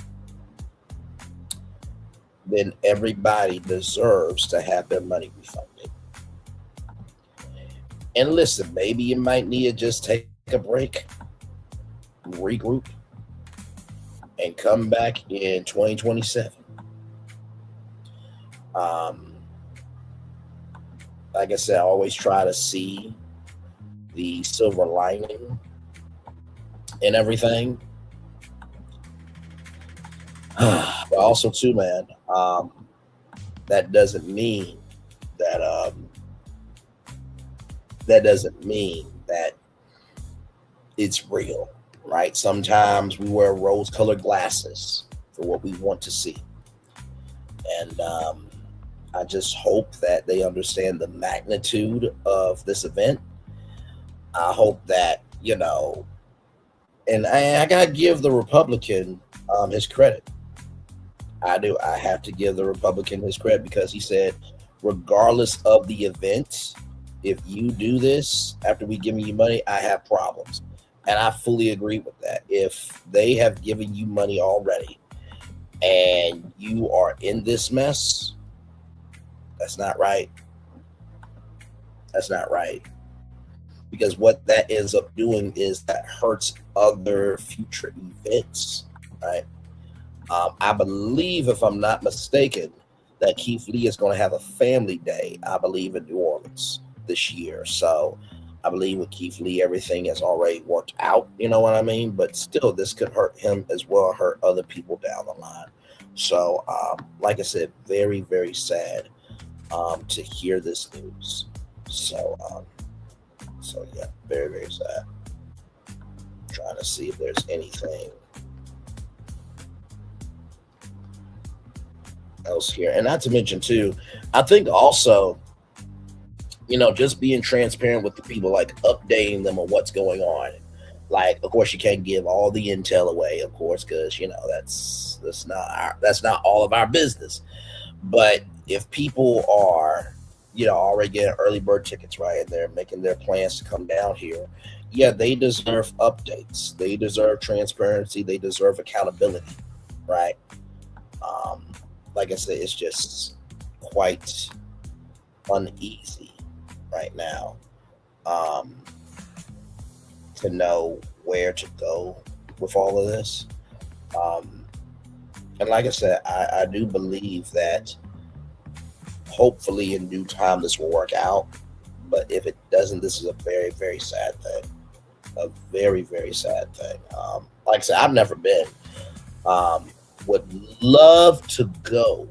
then everybody deserves to have their money refunded. And listen, maybe you might need to just take a break, regroup, and come back in 2027. Like I said, I always try to see the silver lining in everything. But also too, man, that doesn't mean that that it's real, right? Sometimes we wear rose-colored glasses for what we want to see, and I just hope that they understand the magnitude of this event. I hope that, and I gotta give the Republican his credit. I do. I have to give the Republican his credit because he said, regardless of the event, if you do this after we giving you money, I have problems. And I fully agree with that. If they have given you money already and you are in this mess, that's not right. That's not right. Because what that ends up doing is that hurts other future events, right? I believe, if I'm not mistaken, that Keith Lee is going to have a family day, I believe, in New Orleans this year. So I believe with Keith Lee, everything has already worked out, you know what I mean? But still, this could hurt him as well, hurt other people down the line. So, like I said, very, very sad to hear this news. So yeah, very, very sad. Trying to see if there's anything else here. And not to mention too, I think also, just being transparent with the people, like updating them on what's going on. Like, of course, you can't give all the intel away, of course, because that's not all of our business. But if people are, already getting early bird tickets, right, and they're making their plans to come down here, yeah, they deserve updates. They deserve transparency. They deserve accountability, right? Like I said, it's just quite uneasy right now to know where to go with all of this. And like I said, I do believe that hopefully in due time this will work out. But if it doesn't, this is a very, very sad thing. A very, very sad thing. Like I said, I've never been. Would love to go.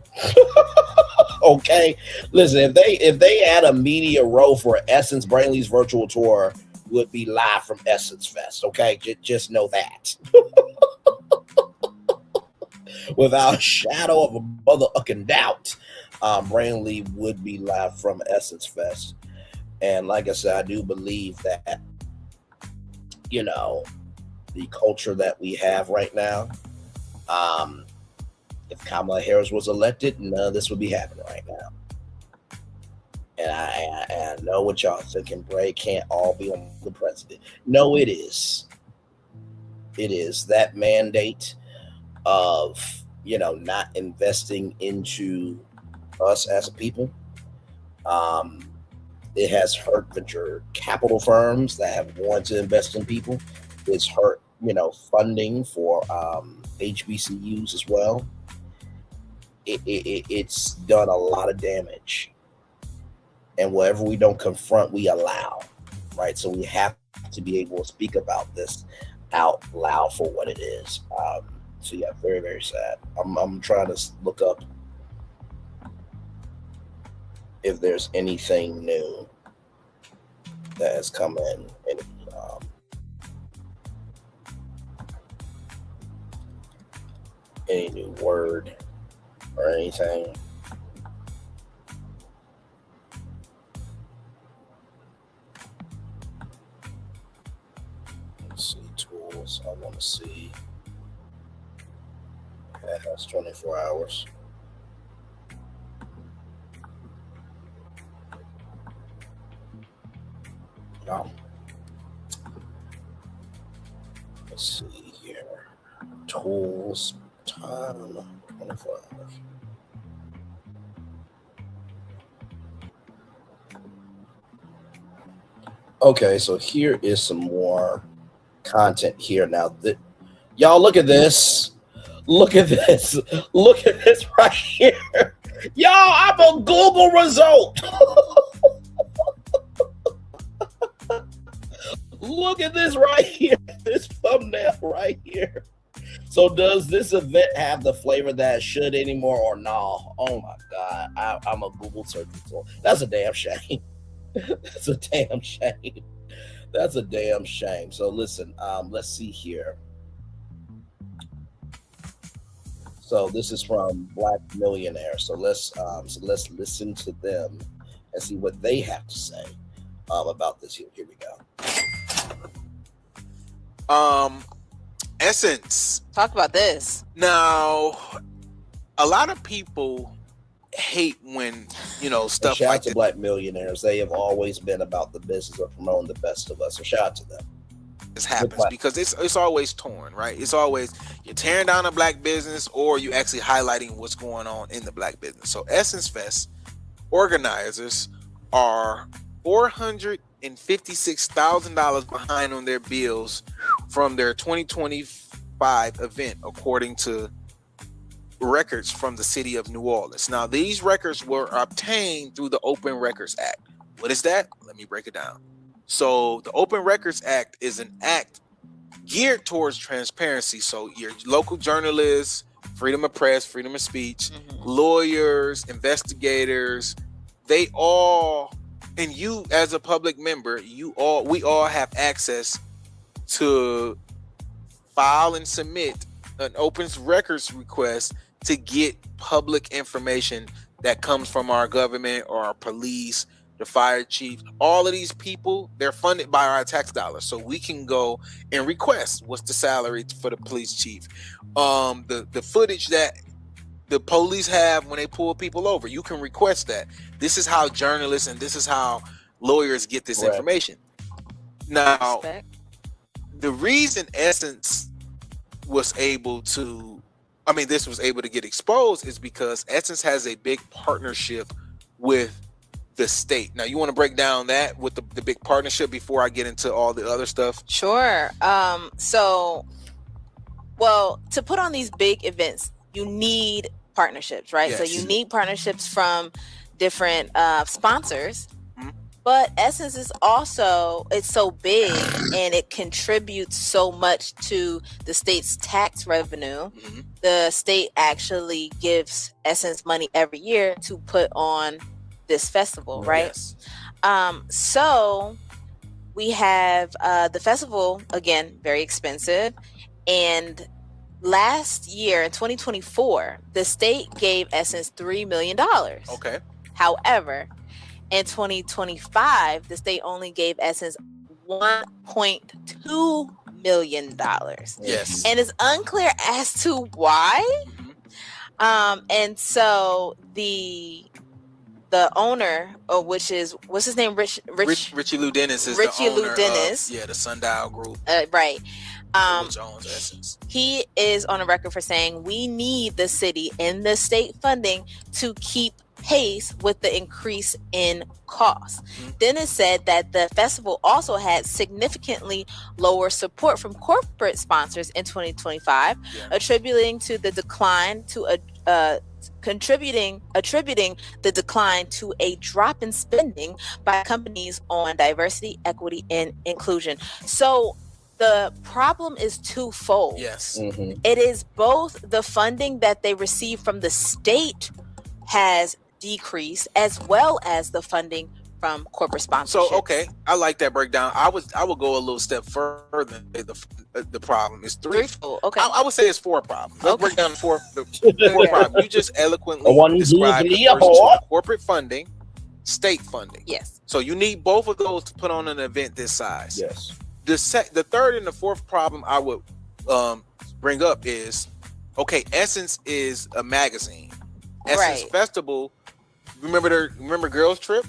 Okay, listen, if they had a media row for Essence, Brainley's virtual tour would be live from Essence Fest. Okay, just know that. Without a shadow of a motherfucking doubt, Brainley would be live from Essence Fest. And like I said, I do believe that the culture that we have right now. If Kamala Harris was elected, none of this would be happening right now. And I know what y'all thinking. Bray can't all be on the president. No, it is. It is that mandate of not investing into us as a people. It has hurt venture capital firms that have wanted to invest in people. It's hurt funding for HBCUs as well. It's done a lot of damage, and whatever we don't confront, we allow, right? So we have to be able to speak about this out loud for what it is. So yeah, very, very sad. I'm trying to look up if there's anything new that has come in. Any new word or anything. Let's see, tools. I want to see. That has 24 hours. No. Let's see here. Tools. Time 24 hours. Okay, so here is some more content here now. Y'all look at this. Look at this. Look at this right here. Y'all, I'm a Google result. Look at this right here. This thumbnail right here. So does this event have the flavor that it should anymore or no? Oh my God. I'm a Google search result. That's a damn shame. That's a damn shame. That's a damn shame. So listen, let's see here. So this is from Black Millionaire. So let's listen to them and see what they have to say about this. Here we go. Essence. Talk about this. Now, a lot of people hate when stuff shout like out to that. Black Millionaires. They have always been about the business of promoting the best of us. So shout out to them. This happens because it's always torn, right? It's always you're tearing down a black business or you actually highlighting what's going on in the black business. So Essence Fest organizers are $456,000 behind on their bills from their 2025 event, according to records from the city of New Orleans. Now, these records were obtained through the Open Records Act. What is that? Let me break it down. So the Open Records Act is an act geared towards transparency. So your local journalists, freedom of press, freedom of speech, lawyers, investigators, they all, and you as a public member, we all have access to file and submit an open records request to get public information that comes from our government or our police, the fire chief. All of these people, they're funded by our tax dollars, so we can go and request what's the salary for the police chief, the footage that the police have when they pull people over. You can request that. This is how journalists and this is how lawyers get this information. Now, the reason Essence was able to, this was able to get exposed is because Essence has a big partnership with the state. Now, you want to break down that with the big partnership before I get into all the other stuff? Sure. To put on these big events, you need partnerships, right? Yes. So you need partnerships from different sponsors. But Essence is also, it's so big and it contributes so much to the state's tax revenue. The state actually gives Essence money every year to put on this festival, right? Yes. So we have the festival, again, very expensive. And last year in 2024, the state gave Essence $3 million. Okay. However, in 2025, the state only gave Essence $1.2 million. Yes. And it's unclear as to why. And so the owner, which is, what's his name? Richie Lou Dennis is Richie the owner Lou Dennis. of the Sundial Group. Right. Which owns Essence. He is on a record for saying we need the city and the state funding to keep pace with the increase in costs. Dennis said that the festival also had significantly lower support from corporate sponsors in 2025, attributing the decline to a drop in spending by companies on diversity, equity, and inclusion. So the problem is twofold. Yes. It is both the funding that they receive from the state has decreased, as well as the funding from corporate sponsorships. So, okay, I like that breakdown. I will go a little step further. The problem is threefold. Okay. I would say it's four problems. Let's break down the four problems. You just eloquently described the first two: corporate funding, state funding. Yes. So you need both of those to put on an event this size. Yes. The third and the fourth problem I would bring up is, okay, Essence is a magazine. Essence Festival. Remember Girls Trip?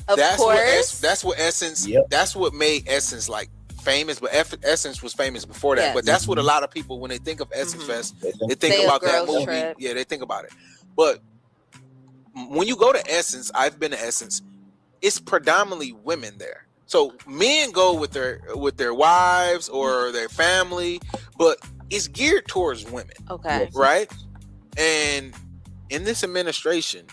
Of course. That's what Essence. That's what made Essence like famous. But Essence was famous before that. Yes. But that's what a lot of people, when they think of Essence Fest, they think about that movie. Trip. Yeah, they think about it. But when you go to Essence, I've been to Essence. It's predominantly women there. So men go with their wives or their family, but is geared towards women. Okay. Right? And in this administration,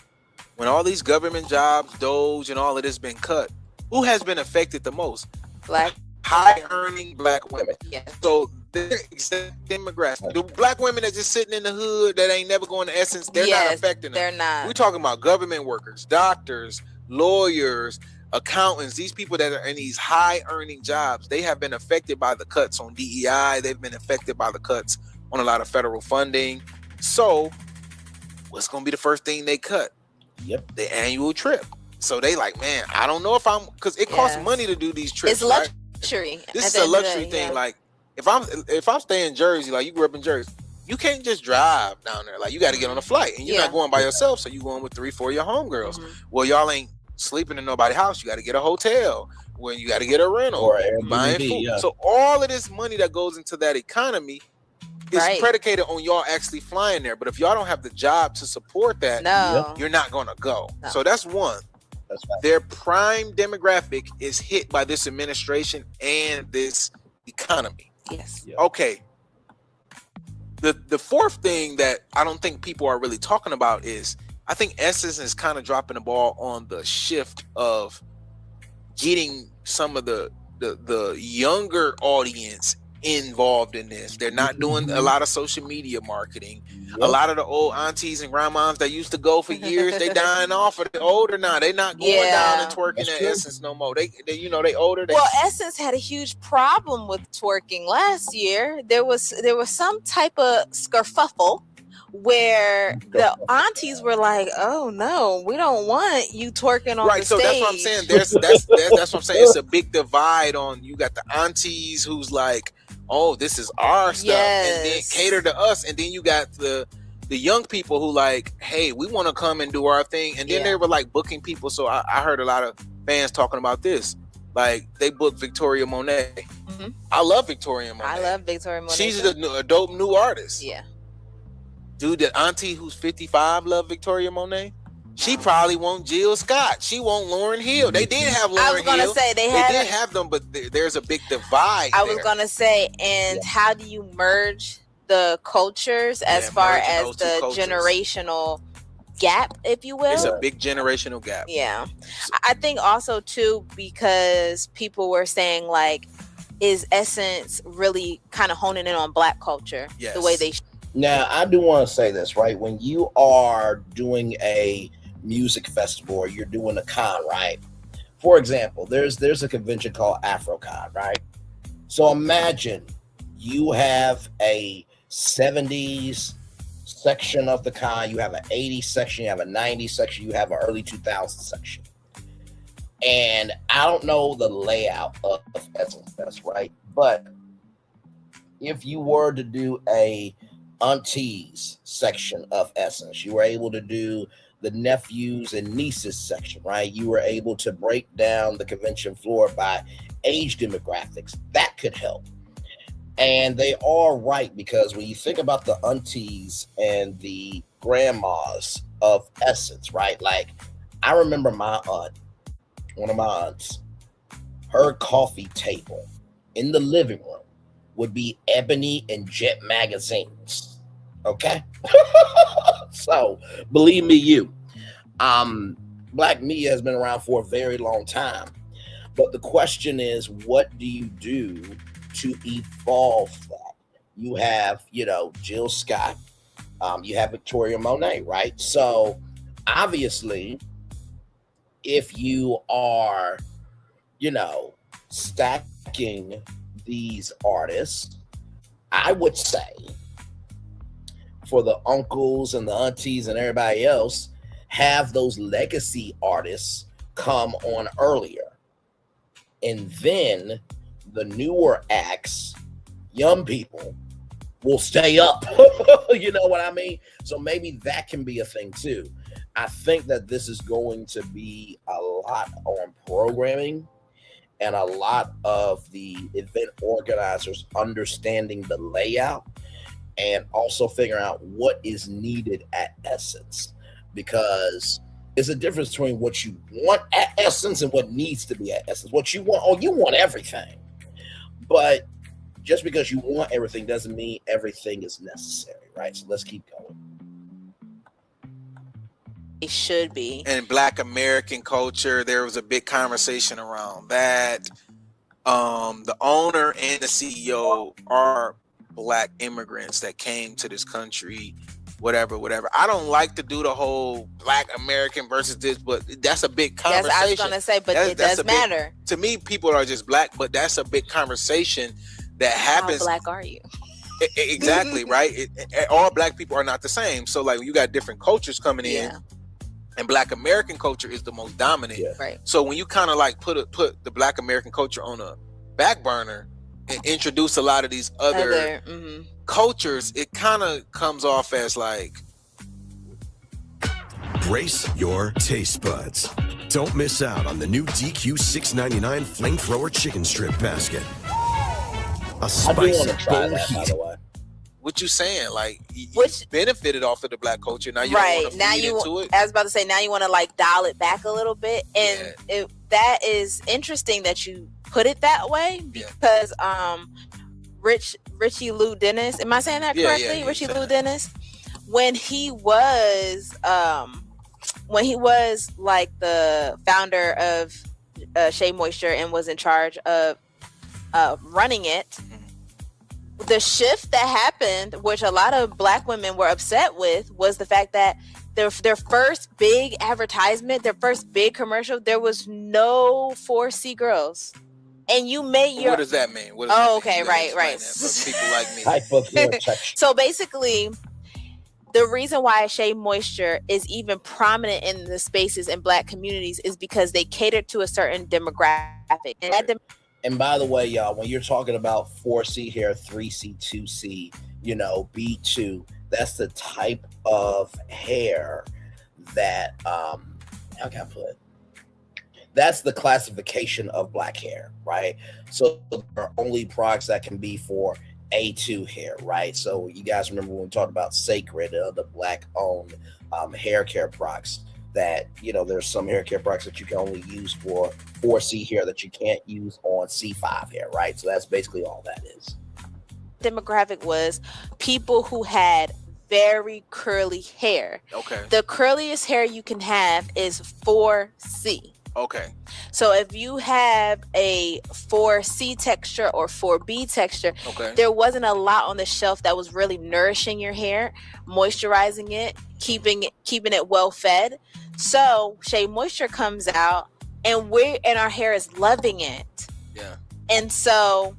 when all these government jobs, Doge, and all of this been cut, who has been affected the most? Black. High-earning Black women. Yeah. So their exact demographic. The Black women that just sitting in the hood that ain't never going to Essence, they're not affecting them. They're not. We're talking about government workers, doctors, lawyers, accountants. These people that are in these high-earning jobs, they have been affected by the cuts on DEI. They've been affected by the cuts on a lot of federal funding. So what's going to be the first thing they cut? Yep. The annual trip. So they like, man, I don't know if I'm, because it costs money to do these trips. It's luxury. This is a luxury thing. Like if I'm staying in Jersey, like you grew up in Jersey, you can't just drive down there. Like you got to get on a flight, and you're not going by yourself. So you going with 3-4 of your homegirls. Well, y'all ain't sleeping in nobody's house. You got to get a hotel. When you got to get a rental or buying food. Yeah. So all of this money that goes into that economy is predicated on y'all actually flying there. But if y'all don't have the job to support that, you're not going to go. No. So that's one. That's right. Their prime demographic is hit by this administration and this economy. Yes. Yep. Okay. The fourth thing that I don't think people are really talking about is I think Essence is kind of dropping the ball on the shift of getting some of the younger audience involved in this. They're not doing a lot of social media marketing. Yep. A lot of the old aunties and grandmoms that used to go for years, they dying off. Or they're older now. They're not going down and twerking at Essence no more. They they older. Well, Essence had a huge problem with twerking last year. There was some type of skerfuffle where the aunties were like, "Oh no, we don't want you twerking on the stage." Right, so that's what I'm saying. That's what I'm saying. It's a big divide on. You got the aunties who's like, "Oh, this is our stuff," and then cater to us, and then you got the young people who like, "Hey, we want to come and do our thing," and then they were like booking people. So I heard a lot of fans talking about this. Like they booked Victoria Monet. Mm-hmm. I love Victoria Monet. I love Victoria Monet. She's a dope new artist. Yeah. Dude, the auntie who's 55 love Victoria Monet. She probably won't Jill Scott. She won't Lauryn Hill. They did have Lauryn Hill. I was gonna say they did have them, but there's a big divide. I was gonna say, and how do you merge the cultures as far as the generational gap, if you will? It's a big generational gap. Yeah, I think also too because people were saying like, is Essence really kind of honing in on Black culture the way they? Now, I do want to say this, right? When you are doing a music festival or you're doing a con, right? For example, there's a convention called AfroCon, right? So imagine you have a 70s section of the con, you have an 80s section, you have a 90s section, you have an early 2000s section. And I don't know the layout of Essence Fest, right? But if you were to do a aunties section of Essence, you were able to do the nephews and nieces section, right? You were able to break down the convention floor by age demographics. That could help. And they are right, because when you think about the aunties and the grandmas of Essence, right? Like I remember my aunt, one of my aunts, her coffee table in the living room would be Ebony and Jet magazines. Okay? So, believe me, Black media has been around for a very long time. But the question is, what do you do to evolve that? You have, Jill Scott. You have Victoria Monet, right? So, obviously, if you are, stacking these artists, I would say for the uncles and the aunties and everybody else, have those legacy artists come on earlier. And then the newer acts, young people, will stay up. You know what I mean? So maybe that can be a thing too. I think that this is going to be a lot on programming and a lot of the event organizers understanding the layout and also figuring out what is needed at Essence, because there's a difference between what you want at Essence and what needs to be at Essence. What you want, you want everything. But just because you want everything doesn't mean everything is necessary, right? So let's keep going. It should be. And Black American culture, there was a big conversation around that. The owner and the CEO are Black immigrants that came to this country, whatever. I don't like to do the whole Black American versus this, but that's a big conversation. I was gonna say, but it does matter. To me, people are just Black, but that's a big conversation that happens. How Black are you? Exactly, right? All Black people are not the same. So like you got different cultures coming in. And Black American culture is the most dominant. Right. So when you kind of like put the Black American culture on a back burner and introduce a lot of these other cultures, it kind of comes off as like, brace your taste buds. Don't miss out on the new DQ $6.99 flamethrower chicken strip basket. A spicy bold heat. what you saying? Like, you benefited off of the Black culture. Now you right don't now feed you. into it. I was about to say now you want to like dial it back a little bit, and that is interesting that you put it that way because Richie Lou Dennis. Am I saying that correctly? Richie Lou Dennis, when he was like the founder of Shea Moisture and was in charge of running it. The shift that happened, which a lot of Black women were upset with, was the fact that their first big advertisement, their first big commercial, there was no 4C girls. And you made your... What does that mean? Okay, right. For people like me. So basically, the reason why Shea Moisture is even prominent in the spaces in Black communities is because they cater to a certain demographic. And that And by the way, y'all, when you're talking about 4C hair, 3C, 2C, B2, that's the type of hair that, how can I put it? That's the classification of Black hair, right? So there are only products that can be for A2 hair, right? So you guys remember when we talked about Sacred, the Black-owned hair care products, that there's some hair care products that you can only use for 4C hair that you can't use on C5 hair, right? So that's basically all that is. Demographic was people who had very curly hair. Okay. The curliest hair you can have is 4C. Okay. So if you have a 4C texture or 4B texture, there wasn't a lot on the shelf that was really nourishing your hair, moisturizing it, keeping it well fed. So Shea Moisture comes out and our hair is loving it. Yeah. And so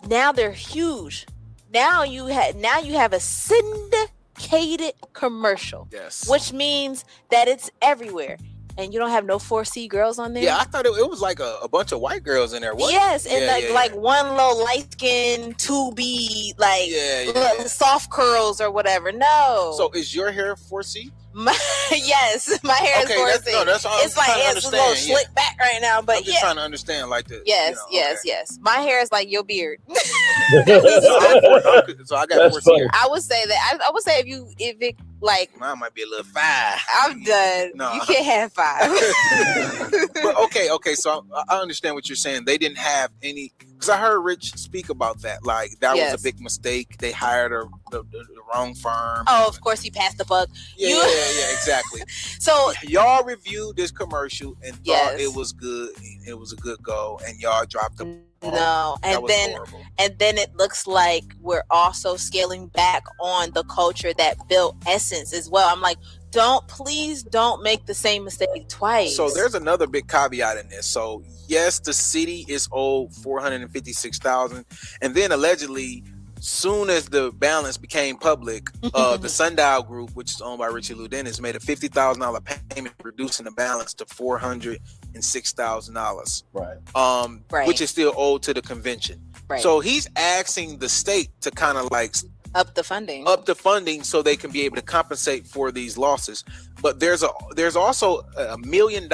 now they're huge. Now you have a syndicated commercial. Yes. Which means that it's everywhere. And you don't have no 4C girls on there? Yeah, I thought it was like a bunch of white girls in there. Yes, and like one little light skin, 2B, like soft curls or whatever. No. So is your hair 4C? Yes, my hair is 4C. That's all it's like it's a little slick back right now, but I'm just trying to understand like the yes. My hair is like your beard. So I got 4C hair. I would say that. I would say if it like mine might be a little 5. I'm done. No. You can't have 5. But okay. So I understand what you're saying. They didn't have any, because I heard Rich speak about that. Like that was a big mistake. They hired the wrong firm. Oh, of course he passed the buck. Yeah, exactly. So y'all reviewed this commercial and thought it was good. It was a good go, and y'all dropped the ball. No, and then it looks like we're also scaling back on the culture that built Essence as well. I'm like, please don't make the same mistake twice. So there's another big caveat in this. So yes, the city is owed $456,000, and then allegedly, soon as the balance became public, the Sundial Group, which is owned by Richie Lou Dennis, made a $50,000 payment, reducing the balance to $406,000. Right. Which is still owed to the convention. Right. So he's asking the state to kind of like up the funding so they can be able to compensate for these losses. But there's also $1 million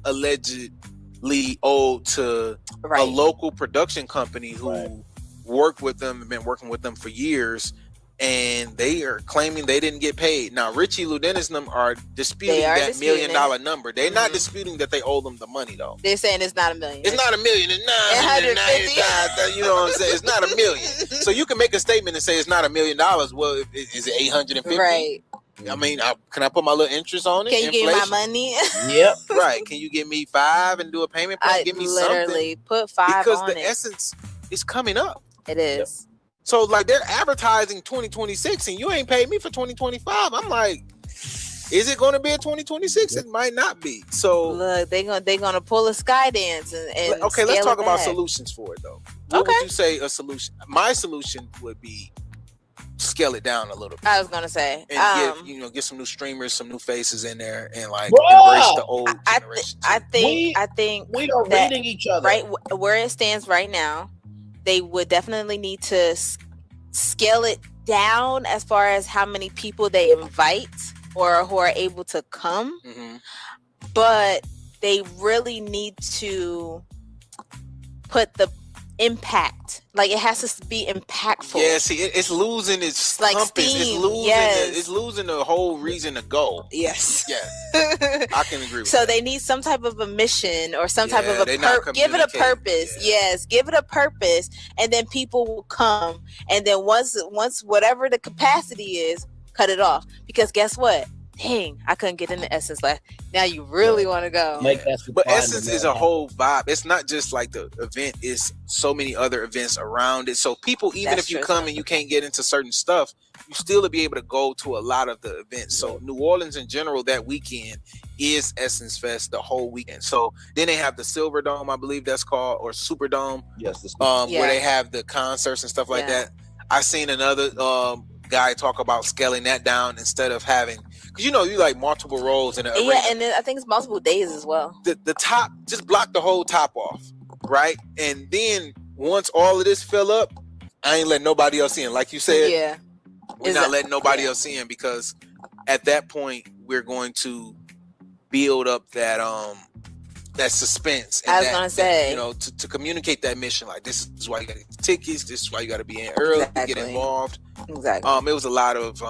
allegedly owed to a local production company who worked with them and been working with them for years, and they are claiming they didn't get paid. Now, Richie Ludennis and them are disputing that $1 million number. They're not disputing that they owe them the money, though. They're saying it's not $1 million. It's not $1 million. It's 950. You know what I'm saying? It's not $1 million. So you can make a statement and say it's not $1 million. Well, is it 850? Right. I mean, can I put my little interest on it? Can you give me my money? Yep. Right. Can you give me 5 and do a payment plan? Give me literally something. Put 5 because on the it. essence is coming up. It is. So like they're advertising 2026 and you ain't paid me for 2025. I'm like, is it going to be a 2026? It might not be. So look, they're gonna pull a sky dance and okay, let's talk about back. Solutions for it though. What would you say a solution? My solution would be scale it down a little bit. I was gonna say, and get some new streamers, some new faces in there, and like embrace the old generation. I think we are reading each other right where it stands right now. They would definitely need to scale it down as far as how many people they invite or who are able to come. Mm-hmm. But they really need to put the impact. Like it has to be impactful. Yeah, see, it's losing its like compass. steam. It's losing the whole reason to go. Yes. Yeah. I can agree with so that. they need some type of a mission or some type of they're not give it a communicating. purpose. Yes, give it a purpose, and then people will come. And then once whatever the capacity is, cut it off. Because guess what? Dang, I couldn't get into Essence last. Now you really want to go. But Essence is a whole vibe. It's not just like the event. It's so many other events around it. So people, even That's if you true. come and you can't get into certain stuff, you still will be able to go to a lot of the events. So New Orleans in general, that weekend is Essence Fest the whole weekend. So then they have the Silver Dome, I believe that's called, or Super Dome. Yes, where they have the concerts and stuff like that. I seen another guy talk about scaling that down instead of having, because you like multiple rows in an arena. Yeah, and then I think it's multiple days as well. The top, just block the whole top off, right? And then once all of this fill up, I ain't letting nobody else in. Like you said, we're not letting nobody else in, because at that point we're going to build up that that suspense. And I was gonna say, to communicate that mission. Like, this is why you got to get tickets. This is why you got to be in early, get involved. Exactly. It was a lot of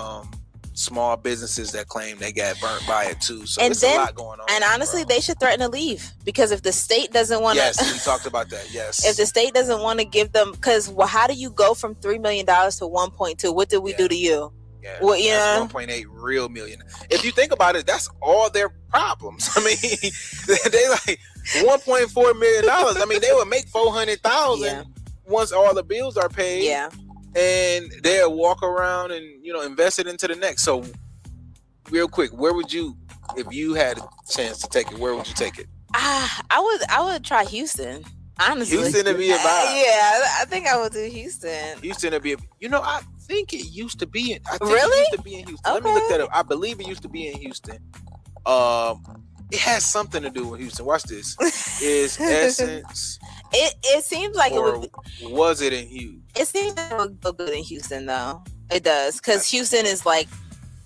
small businesses that claim they got burnt by it too. So and there's then, a lot going on. And honestly, they should threaten to leave, because if the state doesn't want to, yes, we talked about that. Yes, if the state doesn't want to give them, because how do you go from $3 million to 1.2? What did we do to you? Yeah, well, that's 1.8 real million. If you think about it, that's all their problems. I mean, they like $1.4 million. I mean, they would make $400,000 once all the bills are paid. Yeah, and they'll walk around and invest it into the next. So, real quick, where would you, if you had a chance to take it, where would you take it? I would try Houston. Honestly, Houston would be a vibe. Yeah, I think I would do Houston. Houston would be. I think it used to be in. Really? It used to be in Houston. Let me look that up. I believe it used to be in Houston. It has something to do with Houston. Watch this. Is Essence? It seems like it would. Was it in Houston? It seems like it would go good in Houston, though. It does, because Houston is like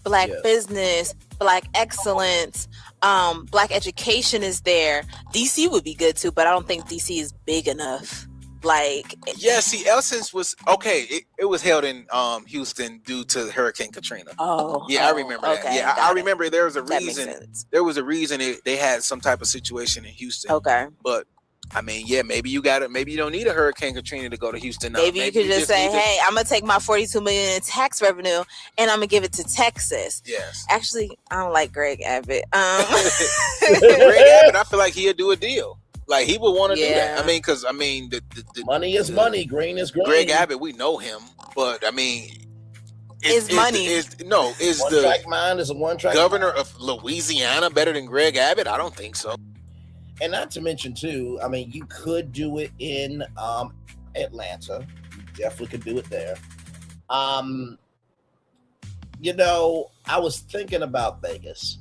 Black business, Black excellence, Black education is there. DC would be good too, but I don't think DC is big enough. Like, see, Essence was okay. It was held in Houston due to Hurricane Katrina. I remember that. Okay, I remember there was a That makes reason. sense. There was a reason they had some type of situation in Houston. Okay, but I mean, maybe you got it. Maybe you don't need a Hurricane Katrina to go to Houston. Now. Maybe you could just say, "Hey, I'm gonna take my $42 million in tax revenue and I'm gonna give it to Texas." Yes. Actually, I don't like Greg Abbott. Greg Abbott, I feel like he'd do a deal. Like, he would want to do that. I mean, because the money is money, green is green. Greg Abbott, we know him, but I mean, Is the track mind is a one track governor of Louisiana better than Greg Abbott? I don't think so. And not to mention too, I mean, you could do it in Atlanta. You definitely could do it there. I was thinking about Vegas.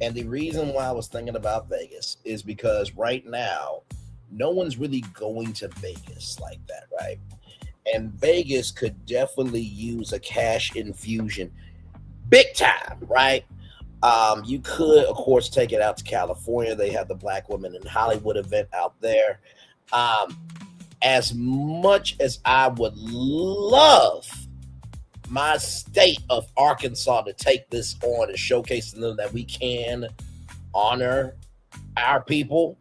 And the reason why I was thinking about Vegas is because right now, no one's really going to Vegas like that, right? And Vegas could definitely use a cash infusion big time, right? You could, of course, take it out to California. They have the Black Women in Hollywood event out there. As much as I would love my state of Arkansas to take this on and showcase to them that we can honor our people,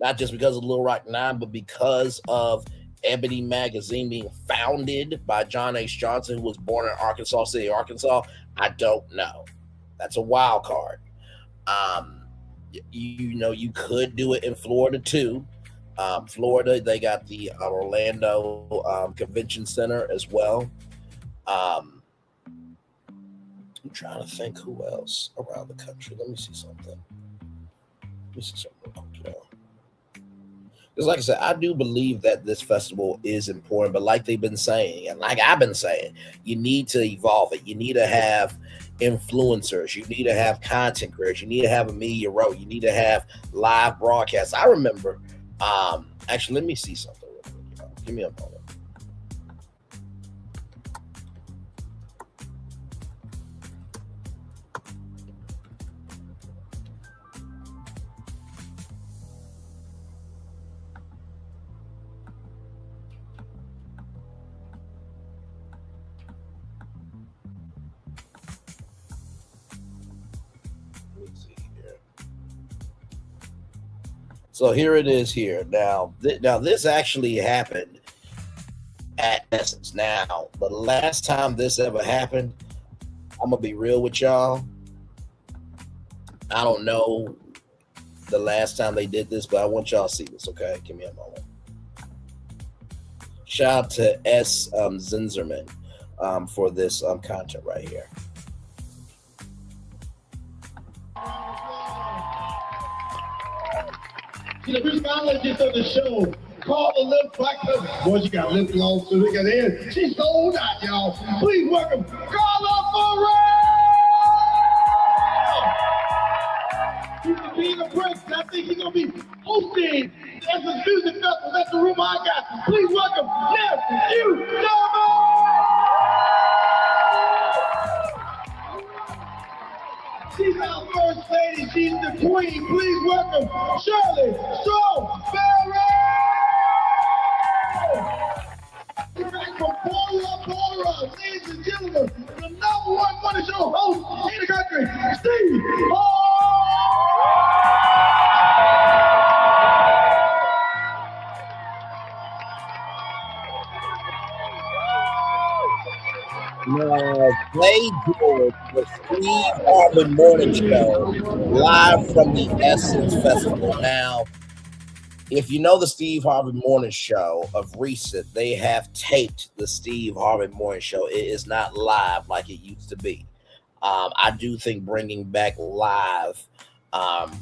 not just because of Little Rock 9, but because of Ebony Magazine being founded by John H. Johnson, who was born in Arkansas City, Arkansas. I don't know. That's a wild card. You could do it in Florida too. Florida, they got the Orlando Convention Center as well. I'm trying to think who else around the country. Let me see something. Because like I said, I do believe that this festival is important, but like they've been saying, and like I've been saying, you need to evolve it. You need to have influencers. You need to have content creators. You need to have a media row. You need to have live broadcasts. I remember, actually, let me see something real quick. Give me a moment. So here it is here. Now this actually happened at Essence. Now, the last time this ever happened, I'm going to be real with y'all. I don't know the last time they did this, but I want y'all to see this, okay? Give me a moment. Shout out to S. Zinzerman for this content right here. The mixologist of the show called the lip black. Boy, she got lip gloss, so look at it. She's sold out, y'all. Please welcome Carla Farrell! He's the king of breaks. I think he's going to be hosting the Essence Music Festival. That's the room I got. Please welcome Nephew She's our first lady. She's the queen. Please welcome Shirley Strawberry. We're back from Bora. Ladies and gentlemen, the #1 money show host in the country, Steve Play George, the Steve Harvey Morning Show, live from the Essence Festival. Now, if you know the Steve Harvey Morning Show of recent, they have taped the Steve Harvey Morning Show. It is not live like it used to be. I do think bringing back live, live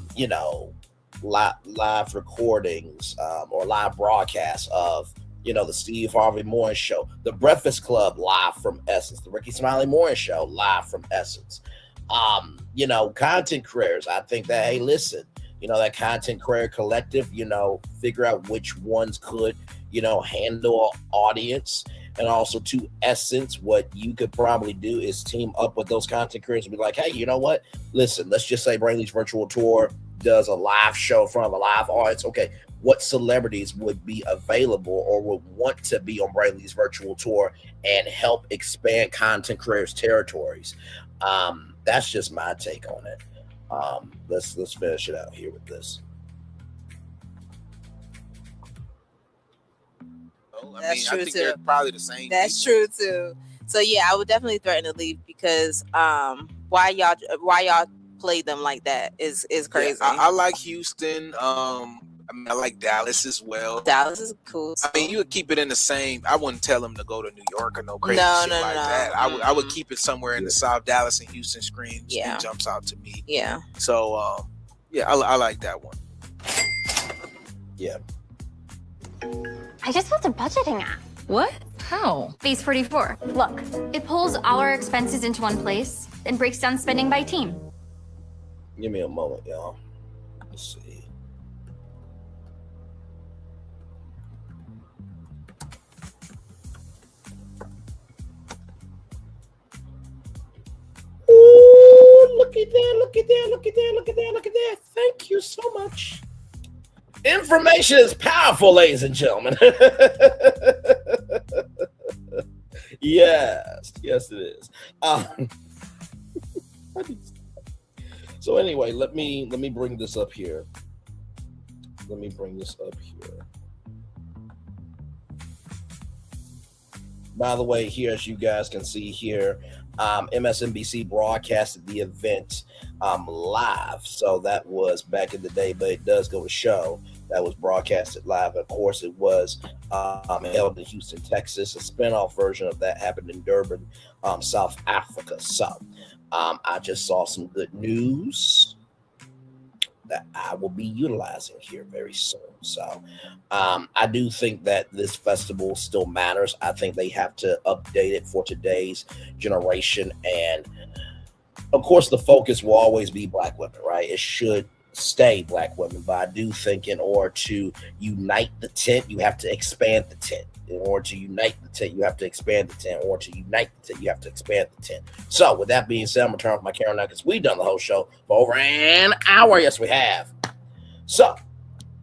recordings or live broadcasts of the Steve Harvey Morning Show, the Breakfast Club live from Essence, the Ricky Smiley Morning Show live from Essence. Content creators. I think that, hey, listen, that content creator collective, figure out which ones could, handle an audience. And also to Essence, what you could probably do is team up with those content creators and be like, hey, you know what? Listen, let's just say Braylon's virtual tour does a live show in front of a live audience. Okay, what celebrities would be available or would want to be on Braylon's virtual tour and help expand content creators' territories? That's just my take on it. Let's finish it out here with this. I think they're probably the same. That's true too. So yeah, I would definitely threaten to leave because why y'all play them like that is crazy. Yeah, I like Houston. I like Dallas as well. Dallas is cool too. I mean, you would keep it in the same. I wouldn't tell them to go to New York or no crazy shit like that. I would keep it somewhere in the South. Dallas and Houston screams. Yeah, it jumps out to me. Yeah. So I like that one. Yeah. I just built a budgeting app. What? How? Phase 44. Look, it pulls all our expenses into one place and breaks down spending by team. Give me a moment, y'all. Let's see. Ooh, look at that. Thank you so much. Information is powerful, ladies and gentlemen. Yes, it is. So anyway, let me bring this up here. By the way, here, as you guys can see here, MSNBC broadcasted the event live. So that was back in the day, but it does go to show that was broadcasted live. Of course, it was held in Houston, Texas. A spinoff version of that happened in Durban, South Africa. So I just saw some good news that I will be utilizing here very soon. So I do think that this festival still matters. I think they have to update it for today's generation. And of course, the focus will always be Black women, right? It should stay Black women. But I do think in order to unite the tent, you have to expand the tent. In order to unite the tent, you have to expand the tent. In order to unite the tent, you have to expand the tent. So with that being said, I'm going to turn off my camera now because we've done the whole show for over an hour. Yes, we have. So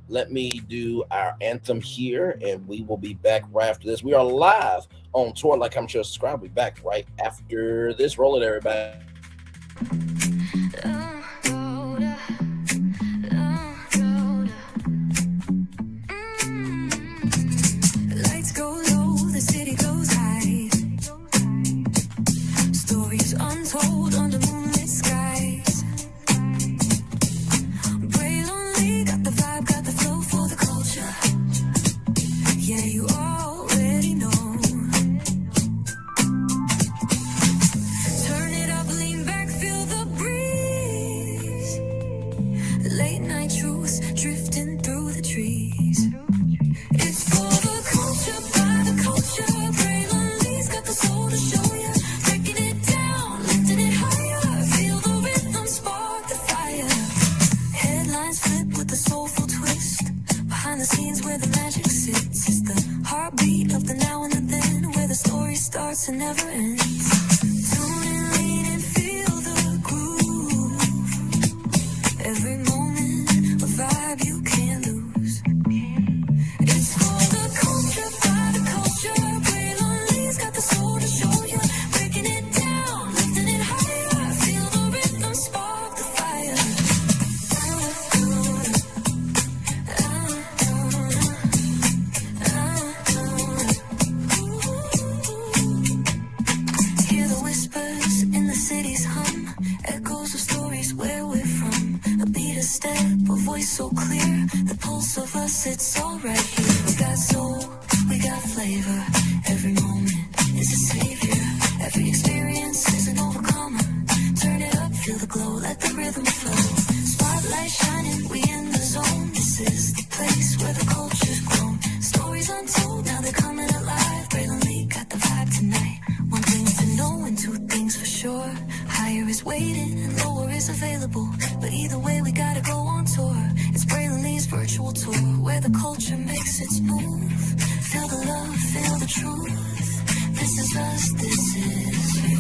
let me do our anthem here, and we will be back right after this. We are live on tour. Like, comment, share, subscribe. We'll be back right after this. Roll it, everybody. Untold under moonlit skies. Braylon got the vibe, got the flow for the culture. Yeah, you already know. Turn it up, lean back, feel the breeze. Late night truths drifting through the trees. It's for the culture, by the culture. Braylon got the soul to show you. Soulful twist behind the scenes where the magic sits. It's the heartbeat of the now and the then, where the story starts and never ends. Tune in, lean and feel the groove. Every moment a vibe you can't lose. It's for the culture, by the culture. Braylon got the soul to show you. Breaking it down, lifting it higher. Feel the rhythm, spark the fire. So clear, the pulse of us, it's all right here. We got soul, we got flavor. Every moment is a savior. Every experience is an overcomer. Turn it up, feel the glow, let the rhythm flow. Spotlight shining, we in the zone. This is the place where the culture's grown. Stories untold, now they're coming alive. Braylon got the vibe tonight. One thing to know and two things for sure. Higher is waiting and lower is available. But either way, we gotta go on tour. It's Braylon Lee's virtual tour, where the culture makes its move. Feel the love, feel the truth. This is us, this is you.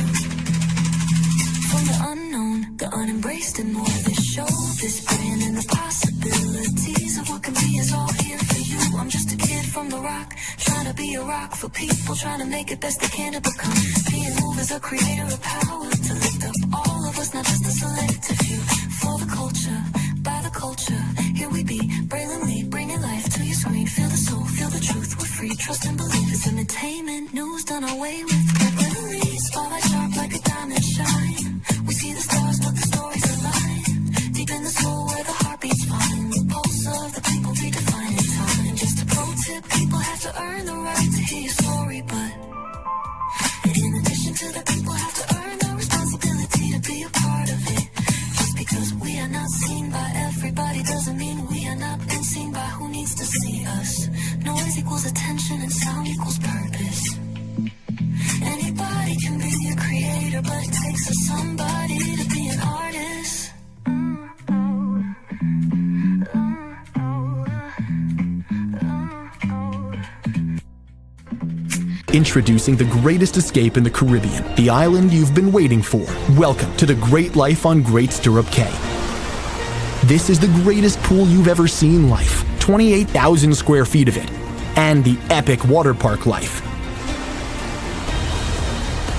From the unknown, the unembraced and more. This show, this brand and the possibilities of what can be is all here for you. I'm just a kid from the rock, trying to be a rock for people, trying to make it best they can to become. Being moved as a creator of power, to lift up all of us, not just a selective few. For the culture, by the culture, here we be, Braylon Lee, bringing life to your screen. Feel the soul, feel the truth, we're free, trust and believe. It's entertainment, news done away with. Braylon Lee, spotlight sharp like a diamond shine. We see the stars, but the stories align. Deep in the soul where the heartbeats find. The pulse of the people redefining time. Just a pro tip, people have to earn the right to hear your story, but in addition to that, people have to earn the responsibility to be a part of it. Just because we are not seen by everybody doesn't mean we are not been seen by who needs to see us. Noise equals attention and sound equals purpose. Anybody can be a creator, but it takes a somebody to be an artist. Introducing the greatest escape in the Caribbean, the island you've been waiting for. Welcome to the Great Life on Great Stirrup Cay. This is the greatest pool you've ever seen life, 28,000 square feet of it, and the epic water park life.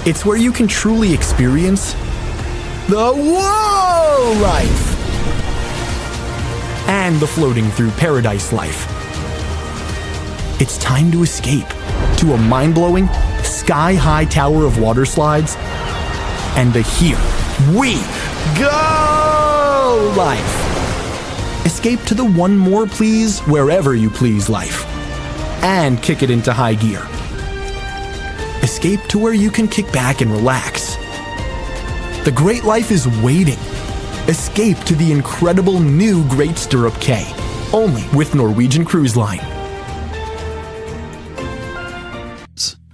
It's where you can truly experience the whoa life and the floating through paradise life. It's time to escape to a mind-blowing, sky-high tower of water slides and the Here We Go life. Escape to the one more please wherever you please life and kick it into high gear. Escape to where you can kick back and relax. The great life is waiting. Escape to the incredible new Great Stirrup Cay, only with Norwegian Cruise Line.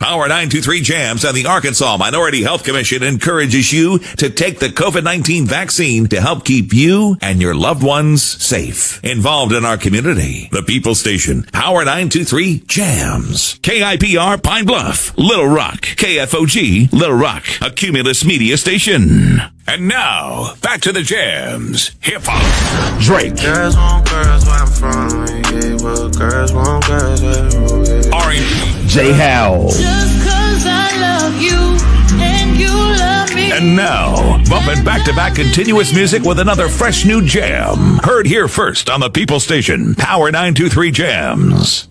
Power 923 Jams and the Arkansas Minority Health Commission encourages you to take the COVID-19 vaccine to help keep you and your loved ones safe. Involved in our community, the People Station, Power 923 Jams. KIPR Pine Bluff, Little Rock, KFOG, Little Rock, a Cumulus Media Station. And now, back to the jams. Hip-hop. Drake. Girls want girls where I'm from. Yeah, well, girls want girls where R&B. J. Howell. Just 'cause I love you and you love me. And now, bumping back-to-back continuous music with another fresh new jam. Heard here first on the People Station, Power 923 Jams.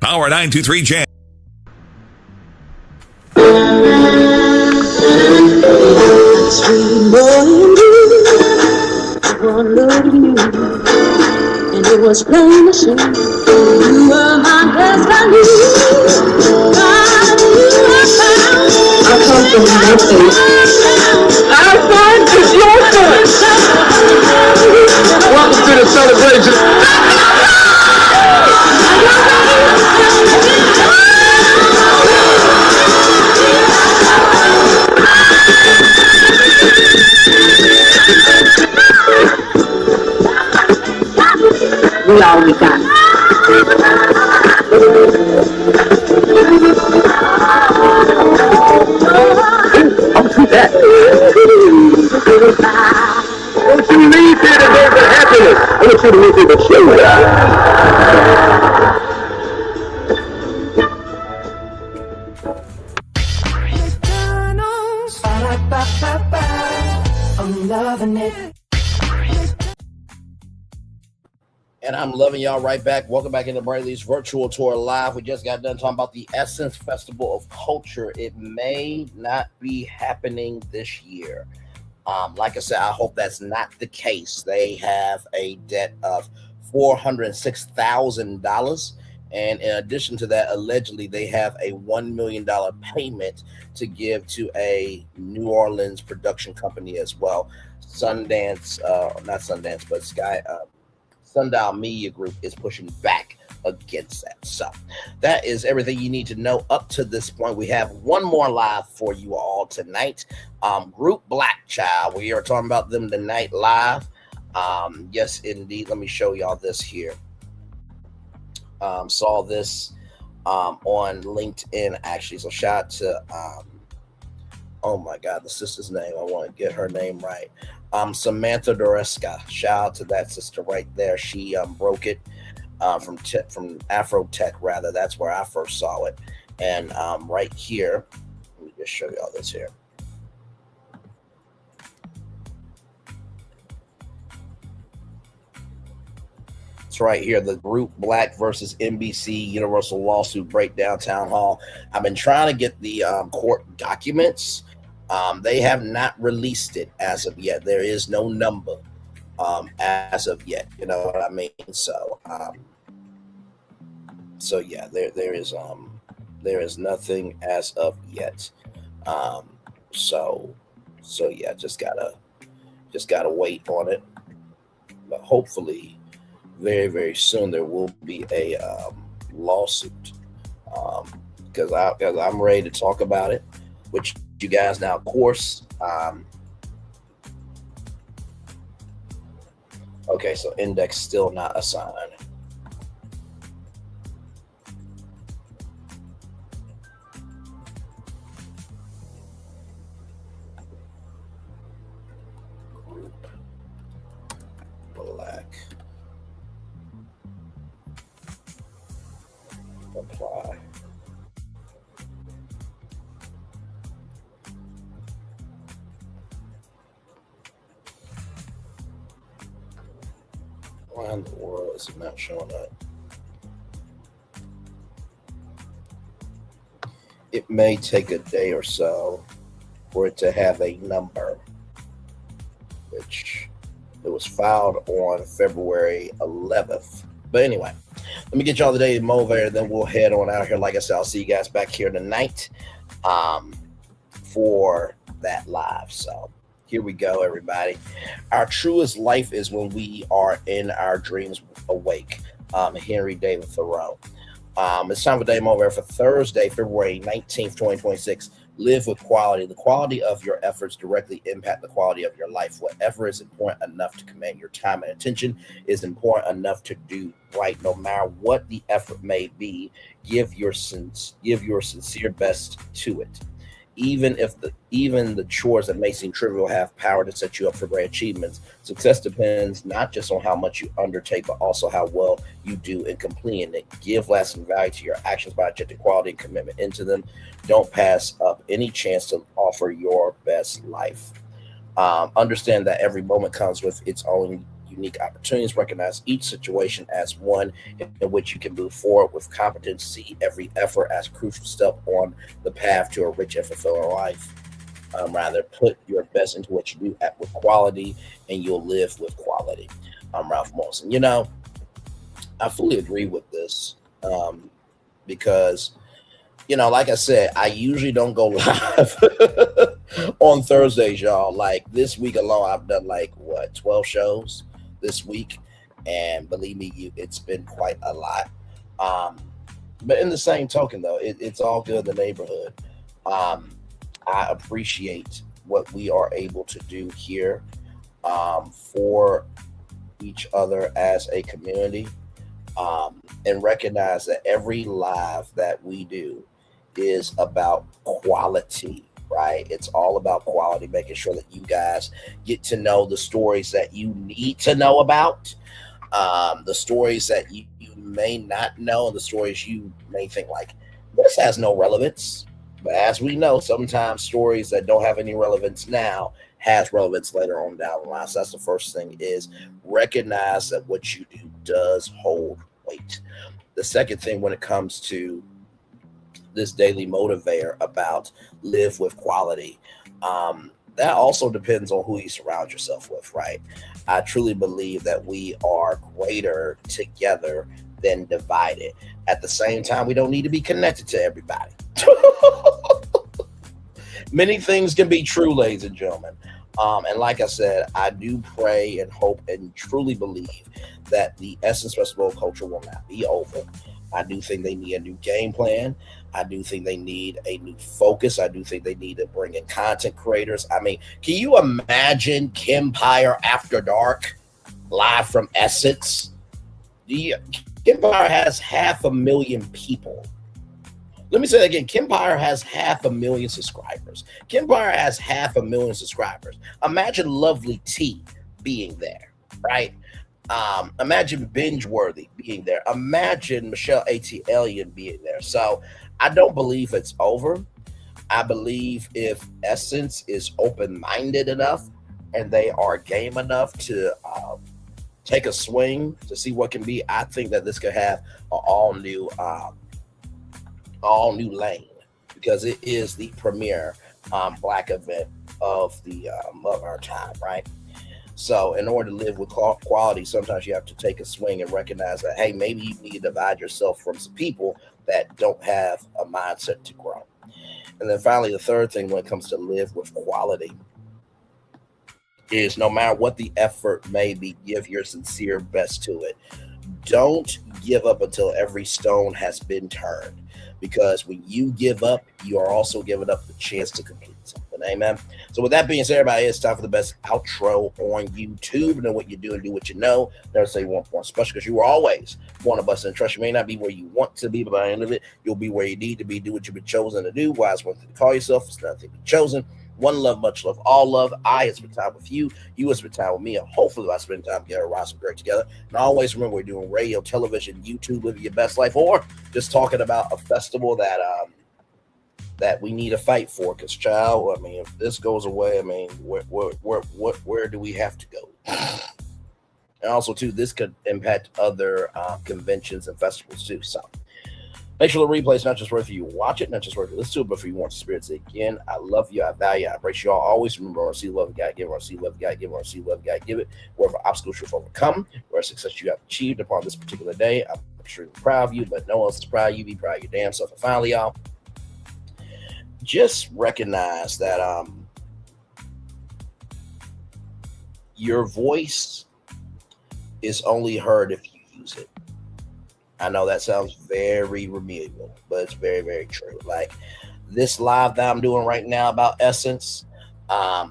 Power 923 Jams. Sweet morning dew, one look at you, and it was plain to see you were my destiny. I come from my face. Our son is your son. Welcome to the celebration. We all we got. I'll do that. Don't you leave here today for happiness. I want you to leave here to show I'm loving it. And I'm loving y'all right back. Welcome back into Braylon's virtual tour live. We just got done talking about the Essence Festival of Culture. It may not be happening this year. Like I said, I hope that's not the case. They have a debt of $406,000. And in addition to that, allegedly, they have a $1 million payment to give to a New Orleans production company as well. Sundance, not Sundance, but Sundial Media Group is pushing back against that. So that is everything you need to know up to this point. We have one more live for you all tonight. Group Black Child. We are talking about them tonight live. Yes, indeed. Let me show y'all this here. Saw this on LinkedIn actually. So shout out to oh my God, the sister's name. I want to get her name right. Samantha Doreska. Shout out to that sister right there. She broke it from Afro Tech rather. That's where I first saw it. And right here, let me just show you all this here. It's right here, the Group Black versus NBC Universal lawsuit breakdown Townhall. I've been trying to get the court documents. They have not released it as of yet. There is no number as of yet. You know what I mean? So, so yeah, there is nothing as of yet. So yeah, just gotta wait on it. But hopefully, very, very soon there will be a lawsuit because I'm ready to talk about it, which you guys now, of course. Okay, so index still not assigned. Black. Apply. Why in the world is it not showing up? It may take a day or so for it to have a number, which it was filed on February 11th. But anyway, let me get y'all the Daily Motivator, then we'll head on out here. Like I said, I'll see you guys back here tonight for that live. So here we go, everybody. Our truest life is when we are in our dreams awake. Henry David Thoreau. It's time for Daily Motivator for Thursday, February 19th, 2026. Live with quality. The quality of your efforts directly impact the quality of your life. Whatever is important enough to command your time and attention is important enough to do right, no matter what the effort may be. Give your sincere best to it. Even the chores that may seem trivial have power to set you up for great achievements. Success depends not just on how much you undertake, but also how well you do in completing it. Give lasting value to your actions by injecting quality and commitment into them. Don't pass up any chance to offer your best life. Understand that every moment comes with its own unique opportunities. Recognize each situation as one in which you can move forward with competence. See every effort as a crucial step on the path to a rich and fulfilling life. Rather, put your best into what you do with quality, and you'll live with quality. I'm Ralph Molson. You know, I fully agree with this because, you know, like I said, I usually don't go live on Thursdays, y'all. Like this week alone, I've done 12 shows this week, and believe me, it's been quite a lot. But in the same token, though, it's all good in the neighborhood. I appreciate what we are able to do here for each other as a community, and recognize that every live that we do is about quality. Right? It's all about quality, making sure that you guys get to know the stories that you need to know about, the stories that you may not know, and the stories you may think like, this has no relevance. But as we know, sometimes stories that don't have any relevance now has relevance later on down the line. So that's the first thing, is recognize that what you do does hold weight. The second thing, when it comes to this daily motivator about live with quality, that also depends on who you surround yourself with, right? I truly believe that we are greater together than divided. At the same time, we don't need to be connected to everybody. Many things can be true, ladies and gentlemen. And like I said, I do pray and hope and truly believe that the Essence Festival culture will not be over. I do think they need a new game plan. I do think they need a new focus. I do think they need to bring in content creators. I mean, can you imagine Kempire After Dark live from Essence? Kempire has 500,000 people. Let me say that again. Kempire has 500,000 subscribers. Kempire has 500,000 subscribers. Imagine Lovely T being there, right? Imagine Bingeworthy being there. Imagine Michelle A.T. Alien being there. So I don't believe it's over. I believe if Essence is open-minded enough and they are game enough to take a swing to see what can be, I think that this could have an all new lane, because it is the premier Black event of our time, right? So in order to live with quality, sometimes you have to take a swing and recognize that, hey, maybe you need to divide yourself from some people that don't have a mindset to grow. And then finally, the third thing when it comes to live with quality is, no matter what the effort may be, give your sincere best to it. Don't give up until every stone has been turned, because when you give up, you are also giving up the chance to complete something. Amen. So with that being said, everybody, it's time for the best outro on YouTube. Know what you do and do what you know. Never say you want one special, because you were always one of us. And trust, you may not be where you want to be, but by the end of it, you'll be where you need to be. Do what you've been chosen to do. Why it's one thing to call yourself, it's nothing to be chosen. One love, much love, all love. I have spent time with you. You have spent time with me. And hopefully I spend time together, rise some great together. And always remember, we're doing radio, television, YouTube, living your best life, or just talking about a festival that we need to fight for. Because, child, I mean, if this goes away, I mean, where do we have to go? And also, too, this could impact other conventions and festivals, too. So make sure the replay is not just worth for you watch it, not just worth you listen to it, but for you want the spirits again. I love you. I value you. I embrace you all. Always remember, I see love you gotta give it. I see love you gotta give it. I see love you gotta give it. Wherever obstacles you've overcome, where success you have achieved upon this particular day, I'm extremely proud of you, but no one else is proud of you. Be proud of your damn self. And finally, y'all, just recognize that your voice is only heard if you use it. I know that sounds very remedial, but it's very, very true. Like this live that I'm doing right now about Essence, a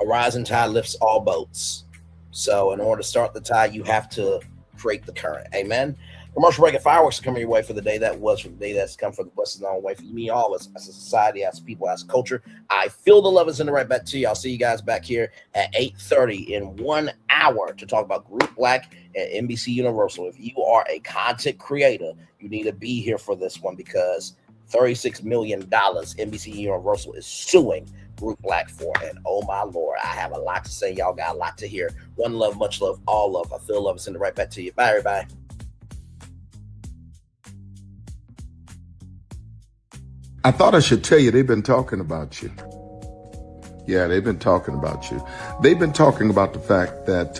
rising tide lifts all boats. So in order to start the tide, you have to create the current. Amen. Commercial break and fireworks are coming your way for the day that was, for the day that's come, for the blessings on the way for me, all as a society, as people, as culture. I feel the love is in the right back to you. I'll see you guys back here at 8:30 in 1 hour to talk about Group Black at NBC Universal. If you are a content creator, you need to be here for this one because $36 million NBC Universal is suing Group Black for. And oh my Lord, I have a lot to say. Y'all got a lot to hear. One love, much love, all love. I feel love is in the right back to you. Bye, everybody. I thought I should tell you, they've been talking about you. Yeah, they've been talking about you. They've been talking about the fact that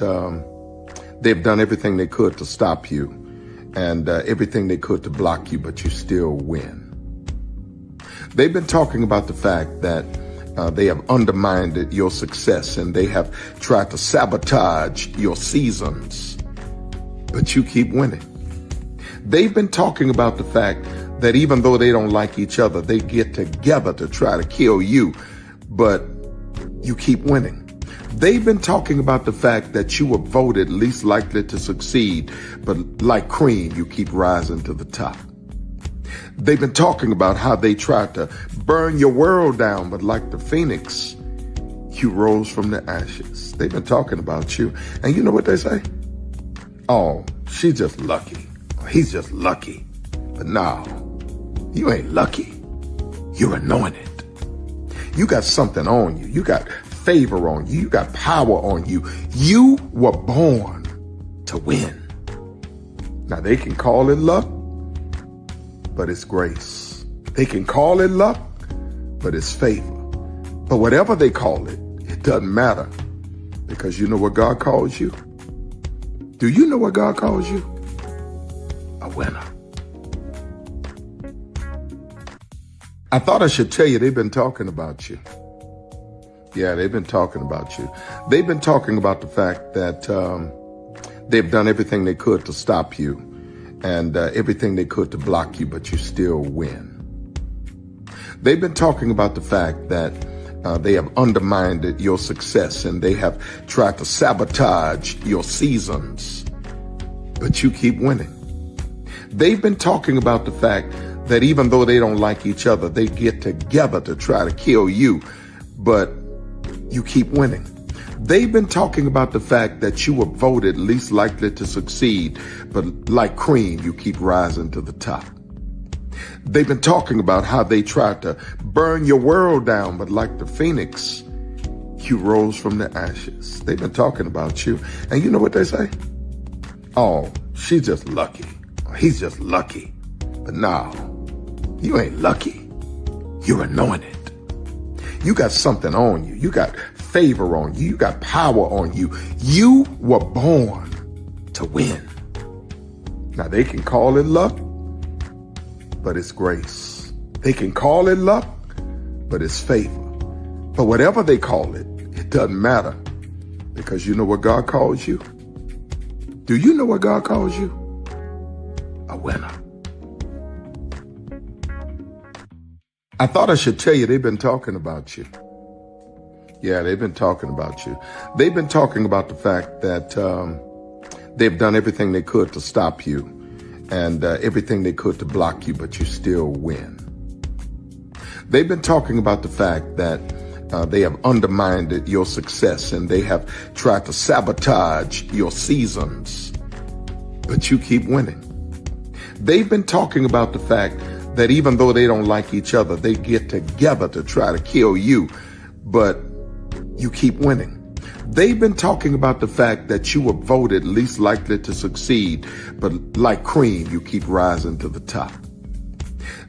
they've done everything they could to stop you and everything they could to block you, but you still win. They've been talking about the fact that they have undermined your success and they have tried to sabotage your seasons, but you keep winning. They've been talking about the fact that even though they don't like each other, they get together to try to kill you, but you keep winning. They've been talking about the fact that you were voted least likely to succeed, but like cream, you keep rising to the top. They've been talking about how they tried to burn your world down, but like the phoenix, you rose from the ashes. They've been talking about you. And you know what they say? Oh, she's just lucky. He's just lucky. But no, you ain't lucky. You're anointed. You got something on you. You got favor on you. You got power on you. You were born to win. Now they can call it luck, but it's grace. They can call it luck, but it's favor. But whatever they call it, it doesn't matter because you know what God calls you? Do you know what God calls you? A winner. I thought I should tell you, they've been talking about you. Yeah, they've been talking about you. They've been talking about the fact that they've done everything they could to stop you and everything they could to block you, but you still win. They've been talking about the fact that they have undermined your success and they have tried to sabotage your seasons, but you keep winning. They've been talking about the fact that even though they don't like each other, they get together to try to kill you, but you keep winning. They've been talking about the fact that you were voted least likely to succeed, but like cream, you keep rising to the top. They've been talking about how they tried to burn your world down, but like the phoenix, you rose from the ashes. They've been talking about you. And you know what they say? Oh, she's just lucky. He's just lucky. But no, you ain't lucky. You're anointed. You got something on you. You got favor on you. You got power on you. You were born to win. Now they can call it luck, but it's grace. They can call it luck, but it's favor. But whatever they call it, it doesn't matter because you know what God calls you? Do you know what God calls you? A winner. I thought I should tell you, they've been talking about you. Yeah, they've been talking about you. They've been talking about the fact that they've done everything they could to stop you and everything they could to block you, but you still win. They've been talking about the fact that they have undermined your success and they have tried to sabotage your seasons, but you keep winning. They've been talking about the fact that even though they don't like each other, they get together to try to kill you, but you keep winning. They've been talking about the fact that you were voted least likely to succeed, but like cream, you keep rising to the top.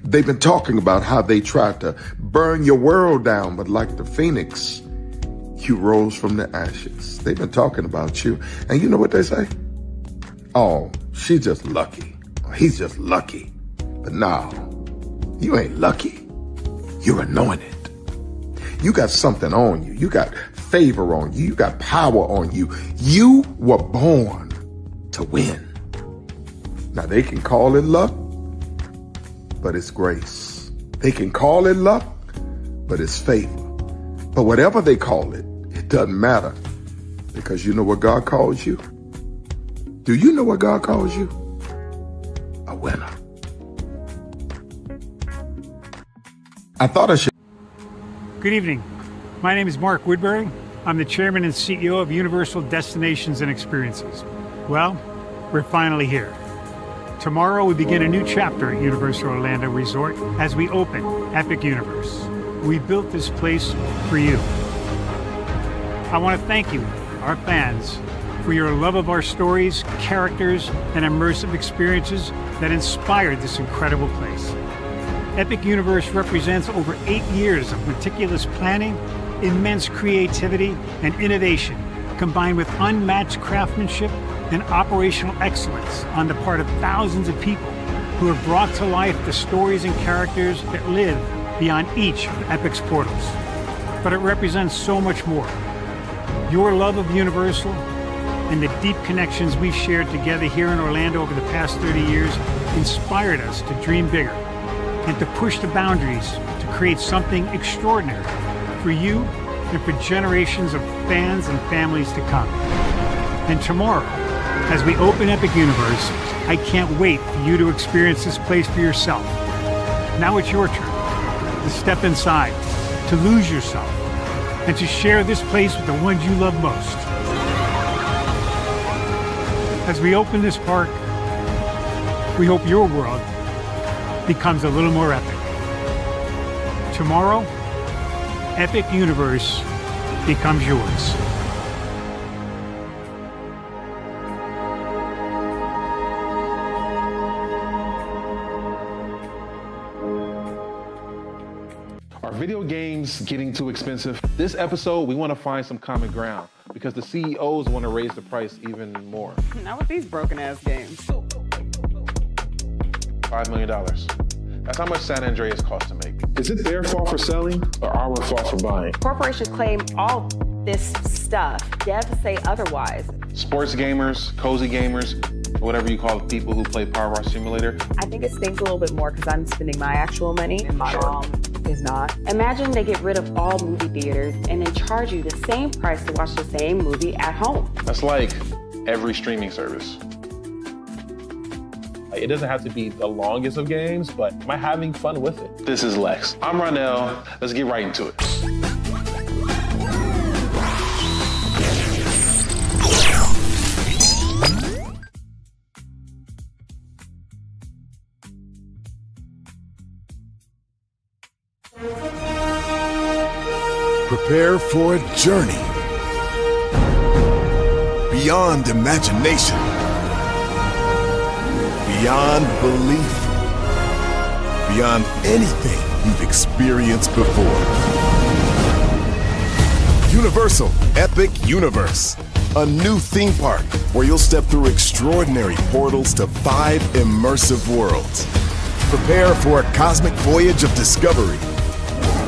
They've been talking about how they tried to burn your world down, but like the phoenix, you rose from the ashes. They've been talking about you. And you know what they say? Oh, she's just lucky. He's just lucky. But no, you ain't lucky. You're anointed. You got something on you. You got favor on you. You got power on you. You were born to win. Now they can call it luck, but it's grace. They can call it luck, but it's favor. But whatever they call it, it doesn't matter, because you know what God calls you? Do you know what God calls you? A winner. I thought I should. Good evening. My name is Mark Woodbury. I'm the chairman and CEO of Universal Destinations and Experiences. Well, we're finally here. Tomorrow we begin a new chapter at Universal Orlando Resort as we open Epic Universe. We built this place for you. I want to thank you, our fans, for your love of our stories, characters, and immersive experiences that inspired this incredible place. Epic Universe represents over 8 years of meticulous planning, immense creativity, and innovation, combined with unmatched craftsmanship and operational excellence on the part of thousands of people who have brought to life the stories and characters that live beyond each of Epic's portals. But it represents so much more. Your love of Universal and the deep connections we've shared together here in Orlando over the past 30 years inspired us to dream bigger and to push the boundaries to create something extraordinary for you and for generations of fans and families to come. And tomorrow, as we open Epic Universe, I can't wait for you to experience this place for yourself. Now it's your turn to step inside, to lose yourself, and to share this place with the ones you love most. As we open this park, we hope your world becomes a little more epic. Tomorrow, Epic Universe becomes yours. Are video games getting too expensive? This episode, we want to find some common ground because the CEOs want to raise the price even more. Not with these broken ass games. $5 million. That's how much San Andreas costs to make. Is it their fault for selling or our fault for buying? Corporations claim all this stuff. Devs say otherwise. Sports gamers, cozy gamers, whatever you call the people who play Power Wash Simulator. I think it stings a little bit more because I'm spending my actual money and my mom is not. Imagine they get rid of all movie theaters and then charge you the same price to watch the same movie at home. That's like every streaming service. It doesn't have to be the longest of games, but am I having fun with it? This is Lex. I'm Ronell. Let's get right into it. Prepare for a journey beyond imagination, beyond belief, beyond anything you've experienced before. Universal Epic Universe, a new theme park where you'll step through extraordinary portals to 5 immersive worlds. Prepare for a cosmic voyage of discovery,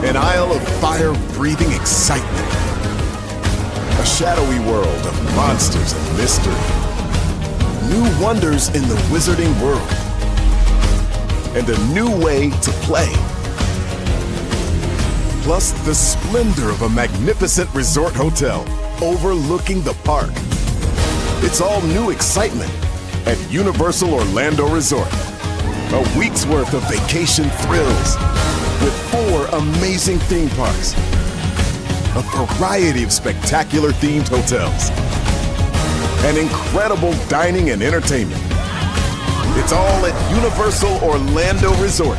an isle of fire-breathing excitement, a shadowy world of monsters and mystery, new wonders in the wizarding world, and a new way to play. Plus the splendor of a magnificent resort hotel overlooking the park. It's all new excitement at Universal Orlando Resort. A week's worth of vacation thrills with 4 amazing theme parks, a variety of spectacular themed hotels, and incredible dining and entertainment. It's all at Universal Orlando Resort,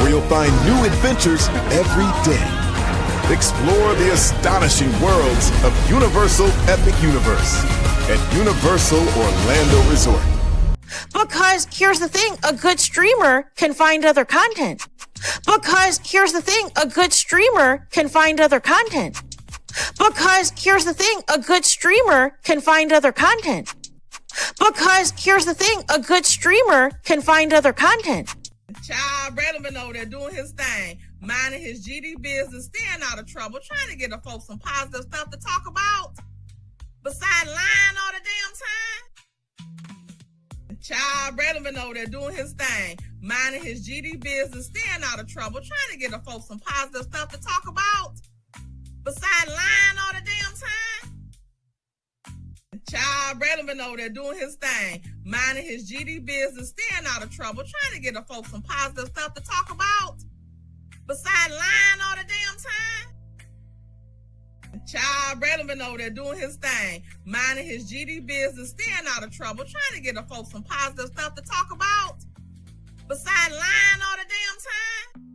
where you'll find new adventures every day. Explore the astonishing worlds of Universal Epic Universe at Universal Orlando Resort. Because here's the thing, a good streamer can find other content. Because here's the thing, a good streamer can find other content. Because here's the thing, a good streamer can find other content. Because here's the thing, a good streamer can find other content. Child, Braylon been over there doing his thing, minding his GD business, staying out of trouble, trying to get the folks some positive stuff to talk about. Besides lying all the damn time. Child, Braylon been over there doing his thing, minding his GD business, staying out of trouble, trying to get the folks some positive stuff to talk about. Besides lying all the damn time. Child, Braylon been over there doing his thing, minding his GD business, staying out of trouble, trying to get the folks some positive stuff to talk about. Besides lying all the damn time. Child, Braylon been over there doing his thing, minding his GD business, staying out of trouble, trying to get the folks some positive stuff to talk about. Besides lying all the damn time.